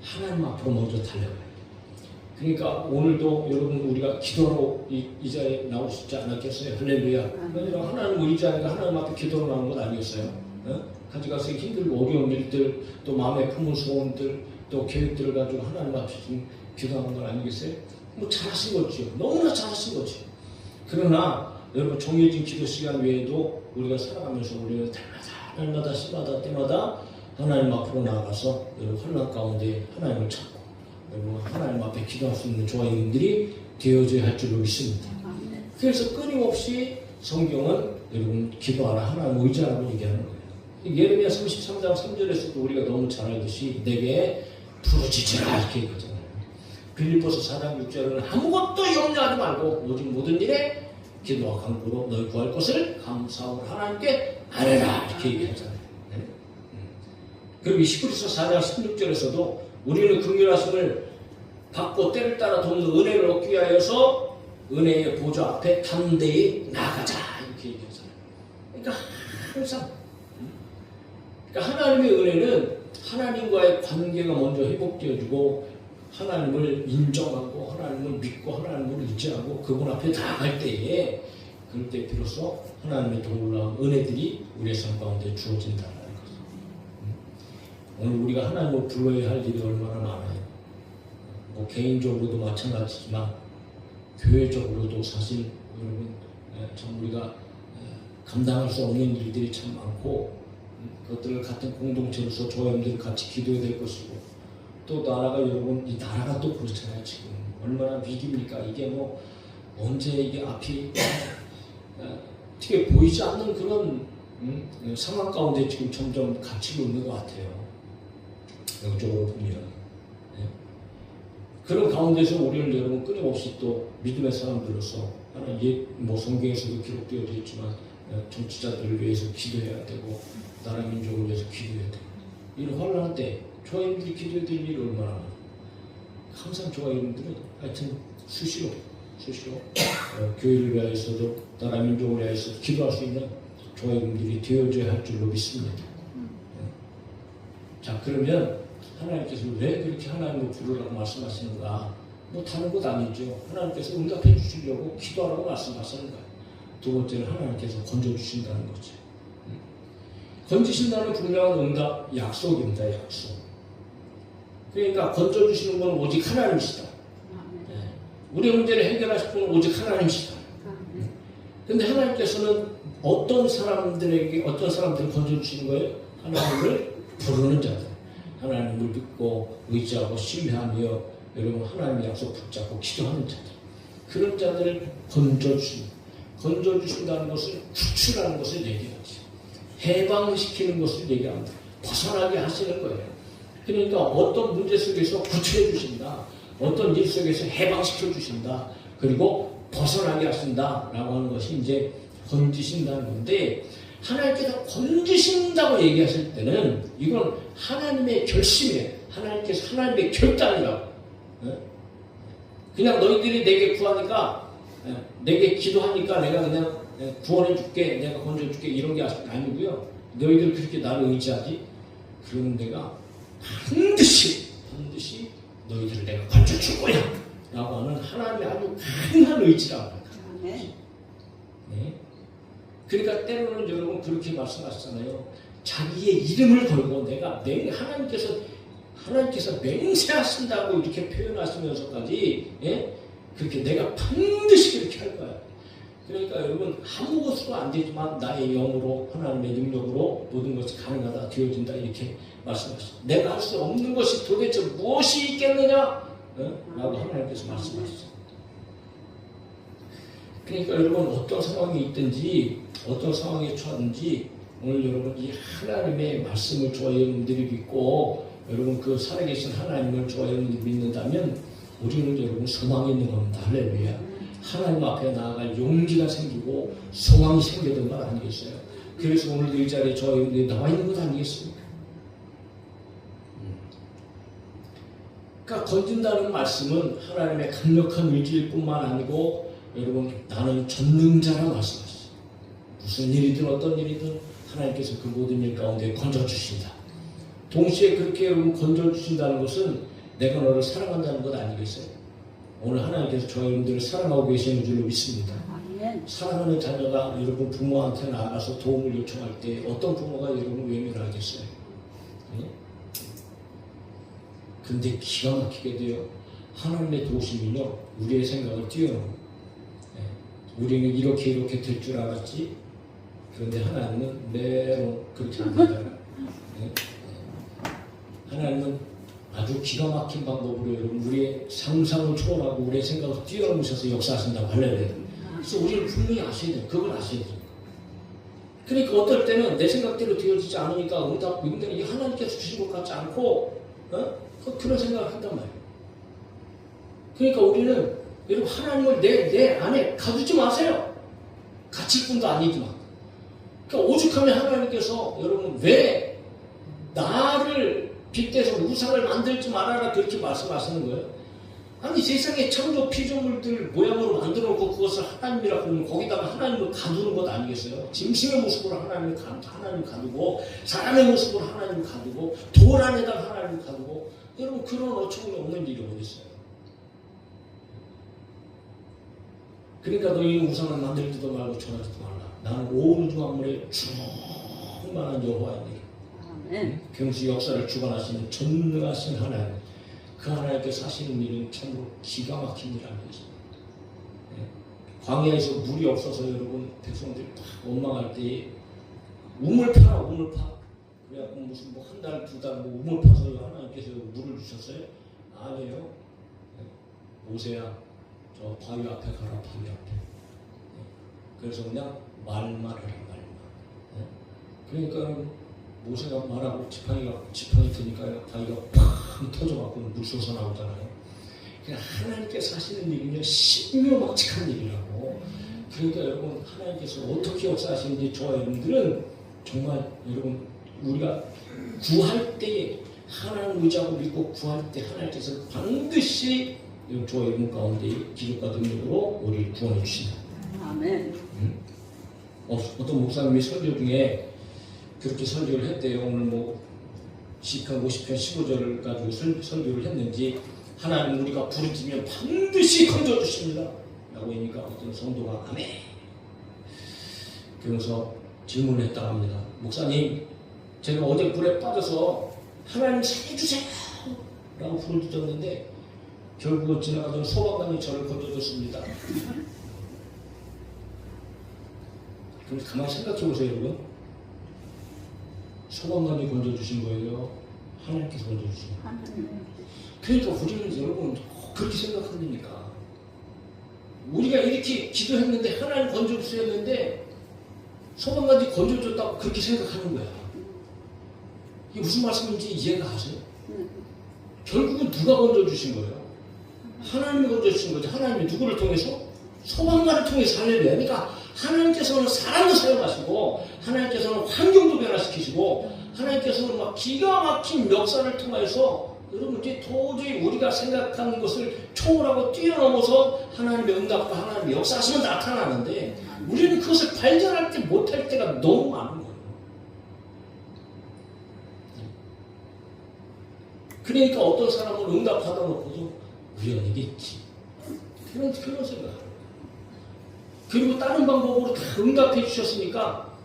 하나님 앞으로 먼저 달려가요. 그러니까 오늘도 여러분 우리가 기도로 이 자리에 나올 수 있지 않았겠어요? 할렐루야. 그러니까 하나님을 의지하니까 하나님 앞에 기도로 나오는 것 아니겠어요? 가져가서 힘들고 어려운 일들 또 마음에 품은 소원들 또 계획들을 가지고 하나님 앞에 기도하는 건 아니겠어요? 잘하신 거죠. 너무나 잘하신 거죠. 그러나 여러분 정해진 기도 시간 외에도 우리가 살아가면서 우리는 날마다 때마다 하나님 앞으로 나아가서 여러분 환난 가운데 하나님을 찾고 여러분 하나님 앞에 기도할 수 있는 저와 여러분들이 되어져야 할 줄로 믿습니다. 그래서 끊임없이 성경은 여러분 기도하라 하나님 의지하라고 얘기하는 거예요. 예레미야 33장 3절에서도 우리가 너무 잘 알듯이 내게 부르짖으라 이렇게 얘기하잖아요. 빌립보서 4장 6절은 아무것도 염려하지 말고 오직 모든 일에 기도와 간구로 너희 구할 것을 감사하고 하나님께 아뢰라 이렇게 얘기하잖아요. 그리고 히브리서 4장 16절에서도 우리는 긍휼하심을 받고 때를 따라 돕는 은혜를 얻기 위하여서 은혜의 보좌 앞에 담대히 나가자 이렇게 얘기하잖아요. 그러니까 항상 하나님의 은혜는 하나님과의 관계가 먼저 회복되어지고 하나님을 인정하고 하나님을 믿고 하나님을 의지하고 그분 앞에 나아갈 때에 그럴 때 비로소 하나님의 놀라운 은혜들이 우리의 삶 가운데 주어진다는 거죠. 오늘 우리가 하나님을 불러야 할 일이 얼마나 많아요. 뭐 개인적으로도 마찬가지지만 교회적으로도 사실 여러분 참 우리가 감당할 수 없는 일들이 참 많고 그것들을 같은 공동체로서 저희들 같이 기도해야 될 것이고 또 나라가 여러분 이 나라가 또 그렇잖아요. 지금 얼마나 위기입니까? 이게 뭐 언제 이게 앞이 어떻게 보이지 않는 그런 상황 가운데 지금 점점 갇히고 있는 것 같아요. 영적으로 보면 그런 가운데서 우리는 여러분 끊임없이 또 믿음의 사람들로서 하나 뭐 성경에서도 기록되어져 있지만 정치자들을 위해서 기도해야 되고 나라 민족을 위해서 기도해야 되고 이런 환란할 때 저희들이 기도해야 될 일이 얼마나 많아요. 항상 저희들은 하여튼 수시로 교회를 위하여서도 나라 민족을 위하여서 기도할 수 있는 저희들이 되어져야 할 줄로 믿습니다. 자 그러면 하나님께서 왜 그렇게 하나님을 부르라고 말씀하시는가? 뭐 다른 것 아니죠. 하나님께서 응답해 주시려고 기도하라고 말씀하시는 거예요. 두 번째는 하나님께서 건져주신다는 거죠. 건지신다는 분명한 응답, 약속입니다. 약속. 그러니까 건져주시는 건 오직 하나님이시다. 우리의 문제를 해결하실 분은 오직 하나님이시다. 그런데 하나님께서는 어떤 사람들을 건져주시는 거예요? 하나님을 부르는 자들. 하나님을 믿고 의지하고 신뢰하며 여러분 하나님의 약속 붙잡고 기도하는 자들. 그런 자들을 건져주신다는 것을 구출하는 것을 얘기하죠. 해방시키는 것을 얘기합니다. 벗어나게 하시는 거예요. 그러니까 어떤 문제 속에서 구출해 주신다. 어떤 일 속에서 해방시켜 주신다. 그리고 벗어나게 하신다라고 하는 것이 이제 건지신다는 건데 하나님께서 건지신다고 얘기하실 때는 이건 하나님의 결심이에요. 하나님께서 하나님의 결단이라고. 그냥 너희들이 내게 구하니까 내게 기도하니까 내가 그냥 구원해 줄게, 내가 건져 줄게 이런 게 아니고요. 너희들 그렇게 나를 의지하지? 그러면 내가 반드시 너희들을 내가 건져 줄 거야 라고 하는 하나님의 아주 강한 의지라고 합니다. 네. 그러니까 때로는 여러분 그렇게 말씀하시잖아요. 자기의 이름을 걸고 내가 하나님께서 맹세하신다고 이렇게 표현하시면서까지 그렇게 내가 반드시 그렇게 할 거야. 그러니까 여러분 아무것도 안 되지만 나의 영으로 하나님의 능력으로 모든 것이 가능하다 되어진다 이렇게 말씀하셨어요. 내가 할 수 없는 것이 도대체 무엇이 있겠느냐? 라고 하나님께서 말씀하셨어요. 그러니까 여러분 어떤 상황이 있든지 어떤 상황에 처하든지 오늘 여러분 이 하나님의 말씀을 저와 여러분들이 믿고 여러분 그 살아계신 하나님을 저와 여러분들이 믿는다면 우리는 여러분 소망이 있는 겁니다. 할렐루야. 하나님 앞에 나아갈 용기가 생기고 소망이 생기는 것 아니겠어요? 그래서 오늘 이 자리에 저와 여러분들이 나와 있는 것 아니겠습니까? 그러니까 건진다는 말씀은 하나님의 강력한 의지일 뿐만 아니고 여러분 나는 전능자라고 말씀하셨어요. 무슨 일이든 어떤 일이든 하나님께서 그 모든 일 가운데 건져주신다. 동시에 그렇게 여러분 건져주신다는 것은 내가 너를 사랑한다는 것 아니겠어요? 오늘 하나님께서 저희 여러분들을 사랑하고 계시는 줄로 믿습니다. 사랑하는 자녀가 여러분 부모한테 나가서 도움을 요청할 때 어떤 부모가 여러분 외면하겠어요? 근데 기가 막히게 돼요. 하나님의 도우심은요 우리의 생각을 뛰어넘어요. 우리는 이렇게 될 줄 알았지. 그런데 하나님은 매번 그렇게 안 된다. 하나님은 아주 기가 막힌 방법으로 여러분 우리의 상상을 초월하고 우리의 생각을 뛰어넘으셔서 역사하신다고 할래요. 그래서 우리는 분명히 아셔야 돼요. 그걸 아셔야 돼요. 그러니까 어떨 때는 내 생각대로 되어지지 않으니까 응답이 하나님께서 주신 것 같지 않고 그런 생각을 한단 말이에요. 그러니까 우리는 여러분 하나님을 내 안에 가두지 마세요. 갇힐 뿐도 아니지만. 그러니까 오죽하면 하나님께서 여러분 왜 나를 빗대서 우상을 만들지 말아라 그렇게 말씀하시는 거예요. 아니 세상에 창조 피조물들 모양으로 만들어 놓고 그것을 하나님이라고 하면 거기다가 하나님을 가두는 것 아니겠어요? 짐승의 모습으로 하나님을 가두고 사람의 모습으로 하나님을 가두고 돌 안에다가 하나님을 가두고 여러분 그런 어처구니 없는 일이 어디 있어요? 그러니까 너희는 우상을 만들지도 말고 전하지도 말라. 나는 온 만물에 충만한 여호와이니 경수 역사를 주관하시는 전능하신 하나님, 그 하나님께서 하시는 일은 참으로 기가 막힌 일이라는 것입니다. 광야에서 물이 없어서 여러분 백성들이 딱 원망할 때에 우물 파. 그래갖고 무슨 뭐 한 달, 두 달 뭐 우물 파서 하나님께서 물을 주셨어요? 아니에요. 모세야 저 바위 앞에 가라, 바위 앞에. 그래서 그냥 말만 해라, 말만. 그러니까 모세가 말하고 지팡이 드니까 바위가 팍 터져갖고 물 솟아 나오잖아요. 그냥 하나님께서 하시는 일이면 신묘막측한 일이라고. 그러니까 여러분 하나님께서 어떻게 역사하시는지 저와 여러분들은 정말 여러분 우리가 구할 때에 하나님 의지하고 믿고 구할 때 하나님께서 반드시 저와 여러분 가운데 기적과 능력으로 우리를 구원해 주신다. 아멘. 어떤 목사님이 설교 중에 그렇게 설교를 했대요. 오늘 뭐 시편 50편 15절을 가지고 설교를 했는지 하나님 우리가 부르짖으면 반드시 건져주십니다 라고 하니까 어떤 성도가 아멘. 그러면서 질문을 했다고 합니다. 목사님 제가 어제 불에 빠져서 하나님 살려주세요 라고 부르짖었는데 결국은 지나가던 소방관이 저를 건져줬습니다. 그럼 가만히 생각해 보세요 여러분. 소방관이 건져주신 거예요? 하나님께서 건져주신 거예요? 그러니까 우리는 여러분 그렇게 생각합니까? 우리가 이렇게 기도했는데 하나님 건져주세요 했는데 소방관이 건져줬다고 그렇게 생각하는 거야. 이게 무슨 말씀인지 이해가 가세요? 결국은 누가 건져주신 거예요? 하나님이 건져주신 거죠. 하나님이 누구를 통해서? 소방관을 통해서 살려야 그러니까 하나님께서는 사람도 사용하시고 하나님께서는 환경도 변화시키시고 하나님께서는 막 기가 막힌 역사를 통해서 여러분 이제 도저히 우리가 생각하는 것을 초월하고 뛰어넘어서 하나님의 응답과 하나님의 역사하시면 나타나는데 우리는 그것을 발견할 때 못할 때가 너무 많은 거예요. 그러니까 어떤 사람은 응답하다 놓고도 우연이겠지 그런 생각. 그리고 다른 방법으로 다 응답해 주셨으니까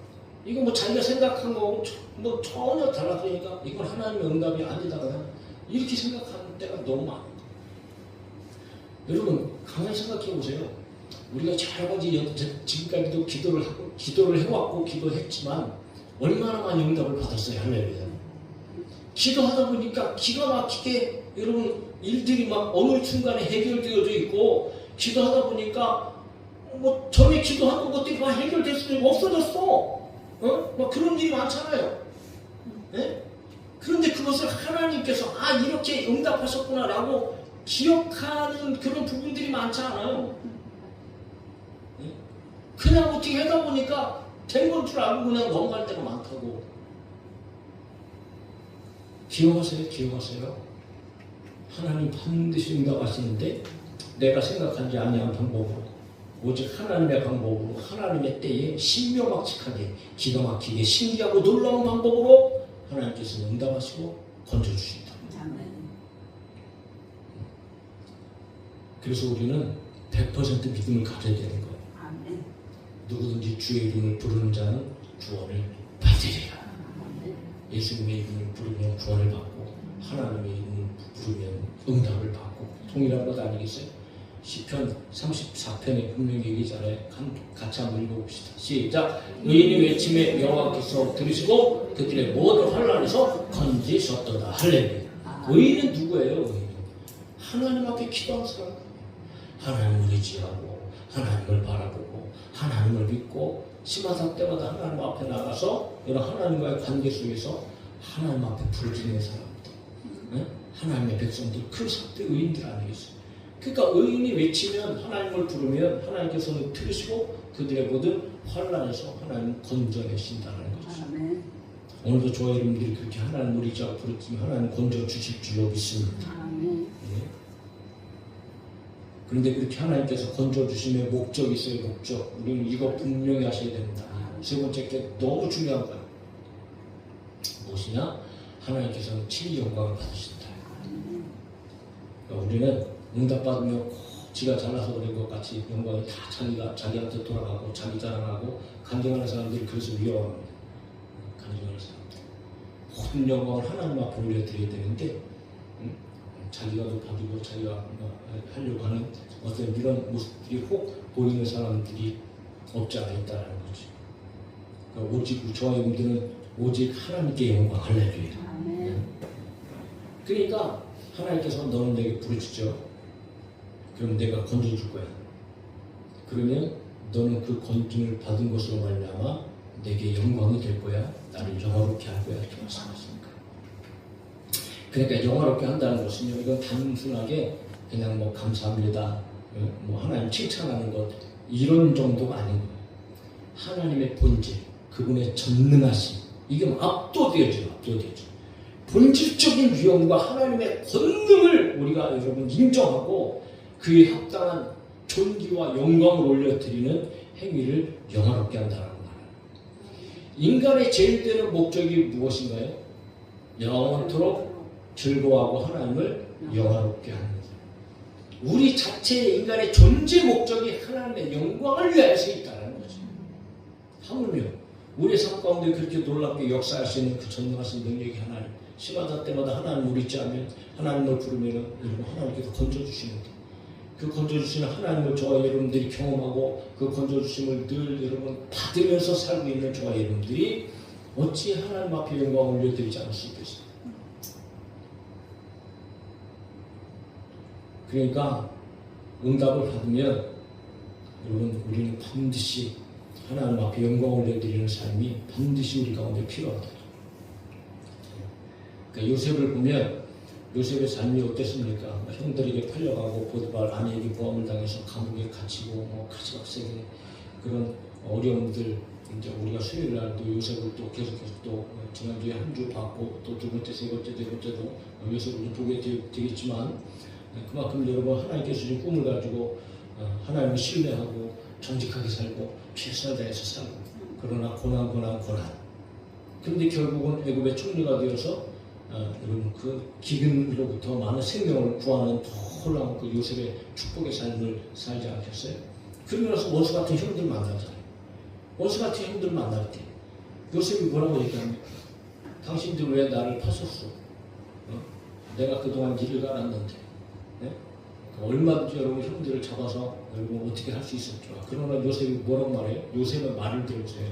이거 뭐 자기가 생각한 거하고 뭐 전혀 달라지니까 이건 하나님의 응답이 아니다 그냥 이렇게 생각하는 때가 너무 많아요. 여러분 가만히 생각해 보세요. 우리가 여러 가지 지금까지도 기도를 해왔고 기도했지만 얼마나 많이 응답을 받았어요. 할렐루야. 기도하다 보니까 기가 막히게 여러분 일들이 막 어느 순간에 해결되어져 있고 기도하다 보니까 뭐 전에 기도한 것들이 막 해결됐으니까 없어졌어. 막 그런 일이 많잖아요. 네? 그런데 그것을 하나님께서 이렇게 응답하셨구나라고 기억하는 그런 부분들이 많지 않아요. 네? 그냥 어떻게 하다 보니까 된 건 줄 알고 그냥 넘어갈 때가 많다고. 기억하세요. 하나님 반드시 응답하시는데 내가 생각하지 아니한 방법으로 오직 하나님의 방법으로 하나님의 때에 신묘막측하게 기가 막히게 신기하고 놀라운 방법으로 하나님께서 응답하시고 건져주신다. 그래서 우리는 100% 믿음을 가져야 되는 거예요. 누구든지 주의 이름을 부르는 자는 구원을 받으리라. 예수님의 이름을 부르면 구원을 받고 하나님의 이름을 부르면 응답을 받고 통일한 것 아니겠어요? 시편 34편에 분명히 얘기잖아요. 같이 한번 읽어봅시다. 시작. 의인이 외침에 여호와께서 들으시고 그들의 모든 환난에서 건지셨도다. 할렐루야. 의인은 누구예요? 의인은 하나님 앞에 기도하는 사람, 하나님을 의지하고 하나님을 바라보고 하나님을 믿고 시마다 때마다 하나님 앞에 나가서 이런 하나님과의 관계 속에서 하나님 앞에 부르짖는 사람들, 네? 하나님의 백성들, 그 사태 의인들 아니겠어요? 그러니까 의인이 외치면, 하나님을 부르면 하나님께서는 들으시고 그들의 모든 환난에서 하나님 건져내신다는 거죠. 아멘. 오늘도 저와 여러분들이 그렇게 하나님을 의지하고 부르짖으면 하나님 건져 주실 줄로 믿습니다. 아멘. 네. 그런데 그렇게 하나님께서 건져 주심의 목적이 있어요. 목적. 우리는 이거 분명히 하셔야 됩니다. 세 번째 게 너무 중요한 거예요. 무엇이냐? 하나님께서는 친히 영광을 받으신다. 그러니까 우리는 응답받으며 꼭 지가 잘나서 그런 것 같이 영광이 다 자기한테 돌아가고 자기 자랑하고 간증하는 사람들이 그래서 위험합니다. 간증하는 사람들. 모든 영광을 하나님 앞에 올려드려야 되는데 자기가 높아지고 자기가 하려고 하는 어떤 이런 모습들이 혹 보이는 사람들이 없지 않아 있다는 거지. 그러니까 오직 저와 여러분들은 오직 하나님께 영광 할렐루야. 아멘. 그러니까 하나님께서 너는 내게 부르짖어. 그럼 내가 건져줄 거야. 그러면 너는 그 건짐을 받은 것으로 말미암아 내게 영광이 될 거야. 나를 영화롭게 할 거야. 이렇게 말씀하십니까. 그러니까 영화롭게 한다는 것은요, 이건 단순하게 그냥 뭐 감사합니다, 뭐 하나님 칭찬하는 것 이런 정도가 아닌 거예요. 하나님의 본질, 그분의 전능하심, 이게 압도되어져요. 본질적인 위엄과 하나님의 권능을 우리가 여러분 인정하고 그에 합당한 존귀와 영광을 올려드리는 행위를 영화롭게 한다는 말이에요. 인간의 제일 되는 목적이 무엇인가요? 영원토록 즐거워하고 하나님을 영화롭게 하는 거예요. 우리 자체의 인간의 존재 목적이 하나님의 영광을 위하여서 있다는 거죠. 하물며 우리의 삶 가운데 그렇게 놀랍게 역사할 수 있는 그 전능하신 능력이 하나님, 시마다 때마다 하나님을 의지하면, 하나님을 부르면 여러분 하나님께서 건져주시는데, 그 건져주시는 하나님을 저와 여러분들이 경험하고 그 건져주심을 늘 여러분 받으면서 살고 있는 저와 여러분들이 어찌 하나님 앞에 영광을 올려드리지 않을 수 있겠어요? 그러니까 응답을 받으면 여러분 우리는 반드시 하나님 앞에 영광을 올려드리는 삶이 반드시 우리 가운데 필요하다. 그러니까 요셉을 보면 요셉의 삶이 어땠습니까? 형들에게 팔려가고 보디발 아내에게 모함을 당해서 감옥에 갇히고 가시박세게 그런 어려움들, 이제 우리가 수요일 날도 요셉을 또 계속해서 또 지난주에 한 주 받고 또 두 번째, 세 번째, 네 번째도 요셉을 보게 되겠지만 그만큼 여러분 하나님께서 주신 꿈을 가지고 하나님을 신뢰하고 정직하게 살고 최선을 다해서 살고, 그러나 고난. 그런데 결국은 애굽의 총리가 되어서 여러분 그 기근으로부터 많은 생명을 구하는 놀라운 그 요셉의 축복의 삶을 살지 않겠어요? 그러면서 원수 같은 형들 만나잖아요. 원수 같은 형들 만날 때 요셉이 뭐라고 얘기합니까? 당신들 왜 나를 파셨어? 내가 그동안 길을 갈았는데, 네? 얼마든지 여러분 형들을 잡아서 여러분 어떻게 할 수 있었죠. 그러나 요셉이 뭐라고 말해요? 요셉은 말을 들으세요.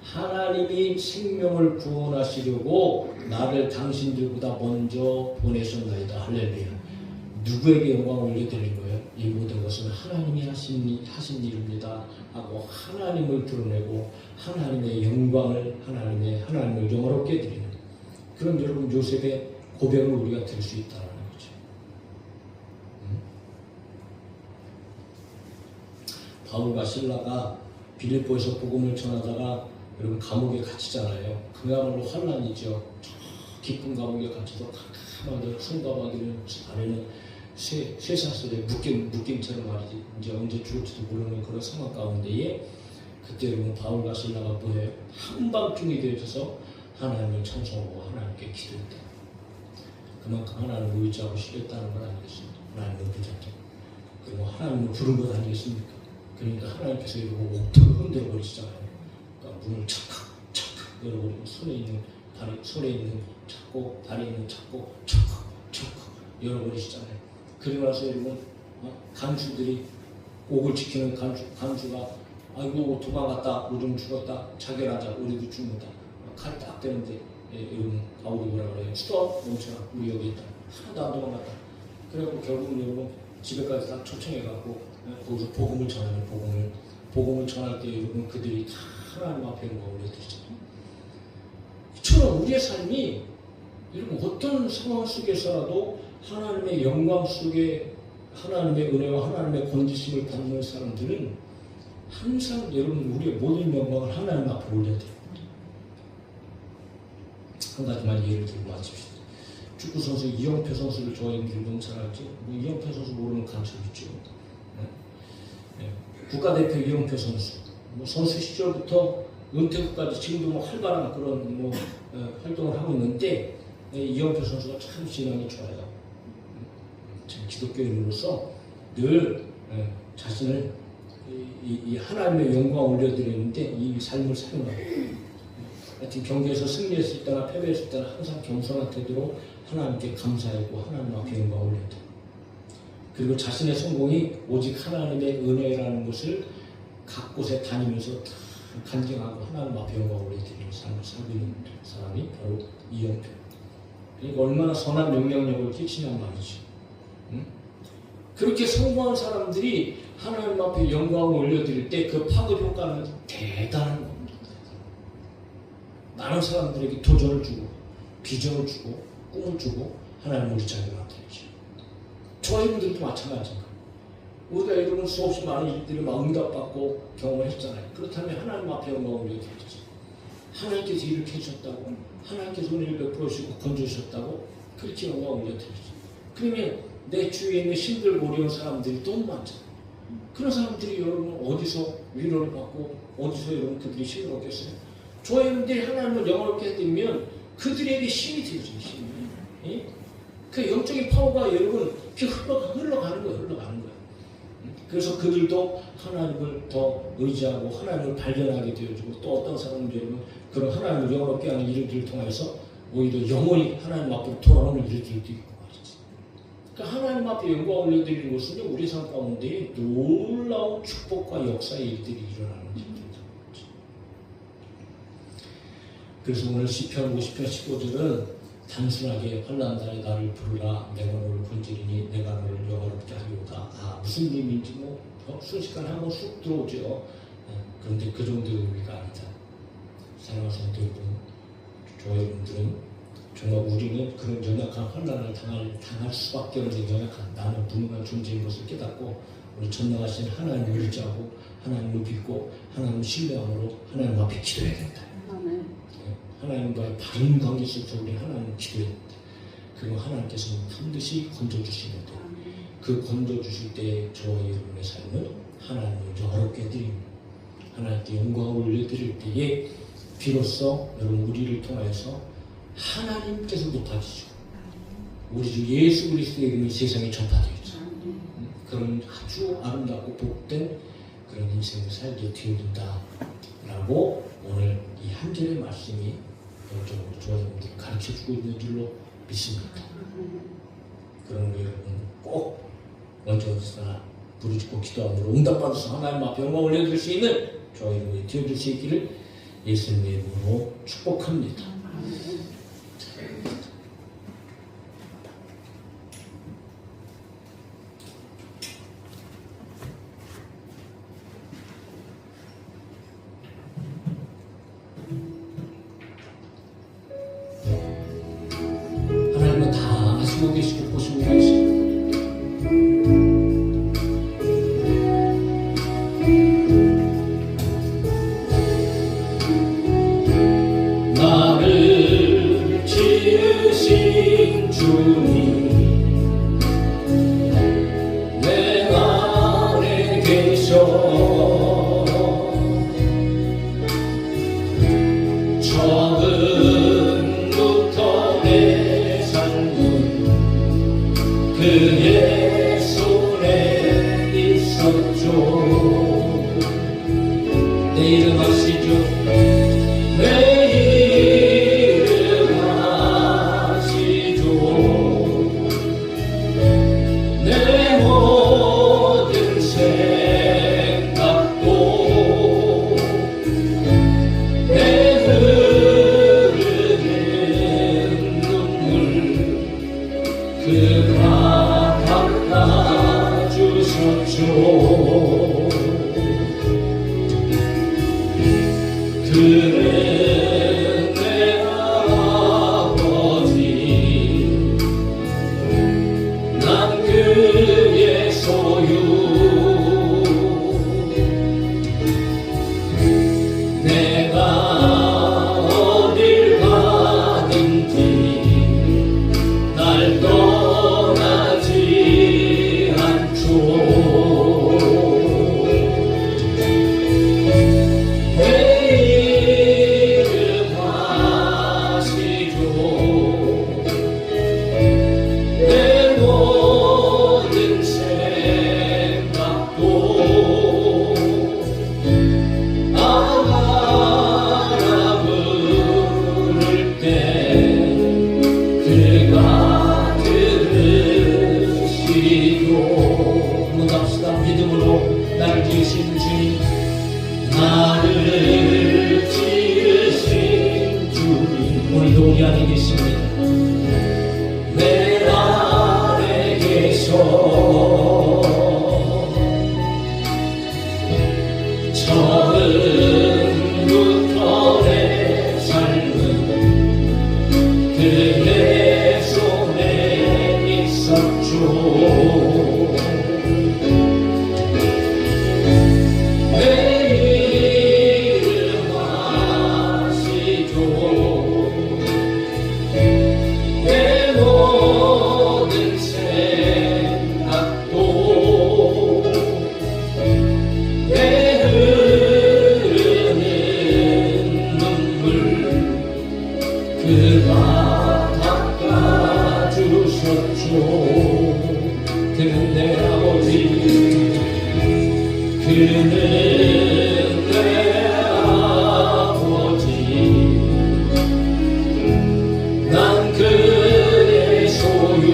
하나님이 생명을 구원하시려고 나를 당신들보다 먼저 보내셨나이다. 할렐루야. 누구에게 영광을 올려드리는 거예요? 이 모든 것은 하나님이 하신 일입니다 하고 하나님을 드러내고 하나님의 영광을 하나님을 영화롭게 드리는 그런 여러분 요셉의 고백을 우리가 들을 수 있다는 거죠. 바울과 실라가 빌립보에서 복음을 전하다가 여러분 감옥에 갇히잖아요. 그야말로 환난이죠. 깊은 감옥에 갇혀서 캄캄하게 숨가마귀를 아래는 쇠사슬에 묶임처럼 말이지 이제 언제 죽을지도 모르는 그런 상황 가운데에 그때 여러분 바울과 실라가 뭐예요? 한밤중이 되어져서 하나님을 찬송하고 하나님께 기도했다. 그만큼 하나님을 의지하고 쉬겠다는 것 아니겠습니까? 하나님을 부르자. 그리고 하나님을 부른 것 아니겠습니까? 그러니까 하나님께서 이러고 옥토를 흔들어 버리시잖아요. 그러니까 문을 착각 열어버리고 손에 있는 찾고 다리에 있는 찾고 착각 열어버리시잖아요. 그리고 나서 여러분 간수들이 옥을 지키는 간수가 아이고 도망갔다, 우리는 죽었다, 자결하자, 우리도 죽는다. 칼 딱 대는데 여러분 아우디 뭐라 그래요? 스톱 멈춰라. 우리 여기 있다. 하나도 안 도망갔다. 그래갖고 결국은 여러분 집에까지 딱 초청해갖고 거기서 복음을 전하는 복음을 전할 때 여러분 그들이 다 하나님 앞에 영광 올려드리잖아요. 이처럼 우리의 삶이 여러분 어떤 상황 속에서라도 하나님의 영광 속에 하나님의 은혜와 하나님의 건지심을 받는 사람들은 항상 여러분 우리의 모든 영광을 하나님 앞에 올려야 돼요. 한 가지만 예를 들고 마칩시다. 축구 선수 이영표 선수를 저희들이 너무 잘 알죠. 뭐 이영표 선수 모르는 감성 있죠. 국가대표 이영표 선수, 뭐 선수 시절부터 은퇴 후까지 지금도 뭐 활발한 그런 뭐 활동을 하고 있는데 이영표 선수가 참 신앙이 좋아요. 참 기독교인으로서 늘 자신을 이 하나님의 영광 올려드리는데 이 삶을 사용하고 하여튼 경기에서 승리했을 때나 패배했을 때나 항상 겸손한 태도로 하나님께 감사하고 하나님 앞에 영광 올린다. 그리고 자신의 성공이 오직 하나님의 은혜라는 것을 각 곳에 다니면서 다 간증하고 하나님 앞에 영광 올려드리는 삶을 살고 있는 사람이 바로 이영표. 그러니까 얼마나 선한 영향력을 끼치냔 말이죠. 응? 그렇게 성공한 사람들이 하나님 앞에 영광을 올려드릴 때 그 파급 효과는 대단한 겁니다. 많은 사람들에게 도전을 주고 비전을 주고 꿈을 주고 하나님 우리 자녀를 만들죠. 저희들도 마찬가지입니다. 우리가 여러분 수없이 많은 일들을 막 응답받고 경험을 했잖아요. 그렇다면 하나님 앞에 영광을 올려드리죠. 하나님께서 이렇게 해주셨다고, 하나님께서 은혜를 베풀어 주시고 건져주셨다고 그렇게 영광을 올려드리죠. 그러면 내 주위에 있는 힘들고 어려운 사람들이 너무 많잖아요. 그런 사람들이 여러분 어디서 위로를 받고 어디서 여러분 그들이 힘을 얻겠어요? 저 여러분들이 하나님을 영원롭게 해드리면 그들에게 힘이 되죠. 힘이. 예? 그 영적인 파워가 여러분 흘러가는 거예요. 그래서 그들도 하나님을 더 의지하고 하나님을 발견하게 되어주고 또 어떤 사람은 여러분 그런 하나님을 영원롭게 하는 일들을 통해서 오히려 영원히 하나님 앞으로 돌아오는 일들도 있고 말이지. 그러니까 하나님 앞에 영광 올려드리는 것은 우리 삶 가운데 놀라운 축복과 역사의 일들이 일어나는 일입니다. 그래서 오늘 시편 50편 15절은 단순하게 환난날에 나를 부르라 내가 너를 건지리니 내가 너를 영원롭게 하리로다. 무슨 의미인지 뭐 순식간에 한번 쑥 들어오죠. 그런데 그 정도의 의미가 아니다. 사랑하는 성도 여러분, 저 여러분들은 정말 우리는 그런 연약한 환난을 당할 수밖에 없는 연약한 나는 무능한 존재인 것을 깨닫고 우리 전능하신 하나님을 의지하고 하나님을 믿고 하나님을 신뢰함으로 하나님 앞에 기도해야 된다. 하나님과의 바른 관계 속에서 우리 하나님을 기도해야 된다. 그리고 하나님께서는 반드시 건져주시는데 그 건져주실 때 저와 여러분의 삶은 하나님을 영화롭게 해드립니다. 하나님께 영광을 올려드릴 때에 비로소 여러분 우리를 통하여서 하나님께서 높아지죠. 우리 주 예수 그리스도의 이름이 세상에 전파되었죠. 그런 아주 아름답고 복된 그런 인생을 살게 되어준다 라고 오늘 이 한 절의 말씀이 영적으로 저와 여러분들을 가르쳐주고 있는 줄로 믿습니다. 그런 거 여러분 꼭 먼저서나 부르짖고 기도함으로 응답받아서 하나님 앞에 영광 올려드릴 수 있는 저와 여러분이 되어줄 수 있기를 예수님의 이름으로 축복합니다. 하나님은 다 아시고 계시고 보시고 계시고 나를 그는 내 아버지 난 그의 소유 내가 어딜 가든지 날 떠나지 않죠. 내 이름 하시죠. 내 모든 생각도 알아부를 때 그가 들으시고 한번 갑시다. 믿음으로 나를 지으신 주님 나를 지으신 주님 오늘도 우리 안에 계십니다. 내 안에 계셔 처음부터 내 삶은 그의 손에 있었죠. 내 이름 하시죠. 내 모든 생각도 내 흐르는 눈물 그가 닦아주셨죠. 그는 내 아버지 그는 내 아버지 난 그의 소유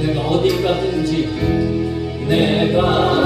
내가 어디 가든지 내가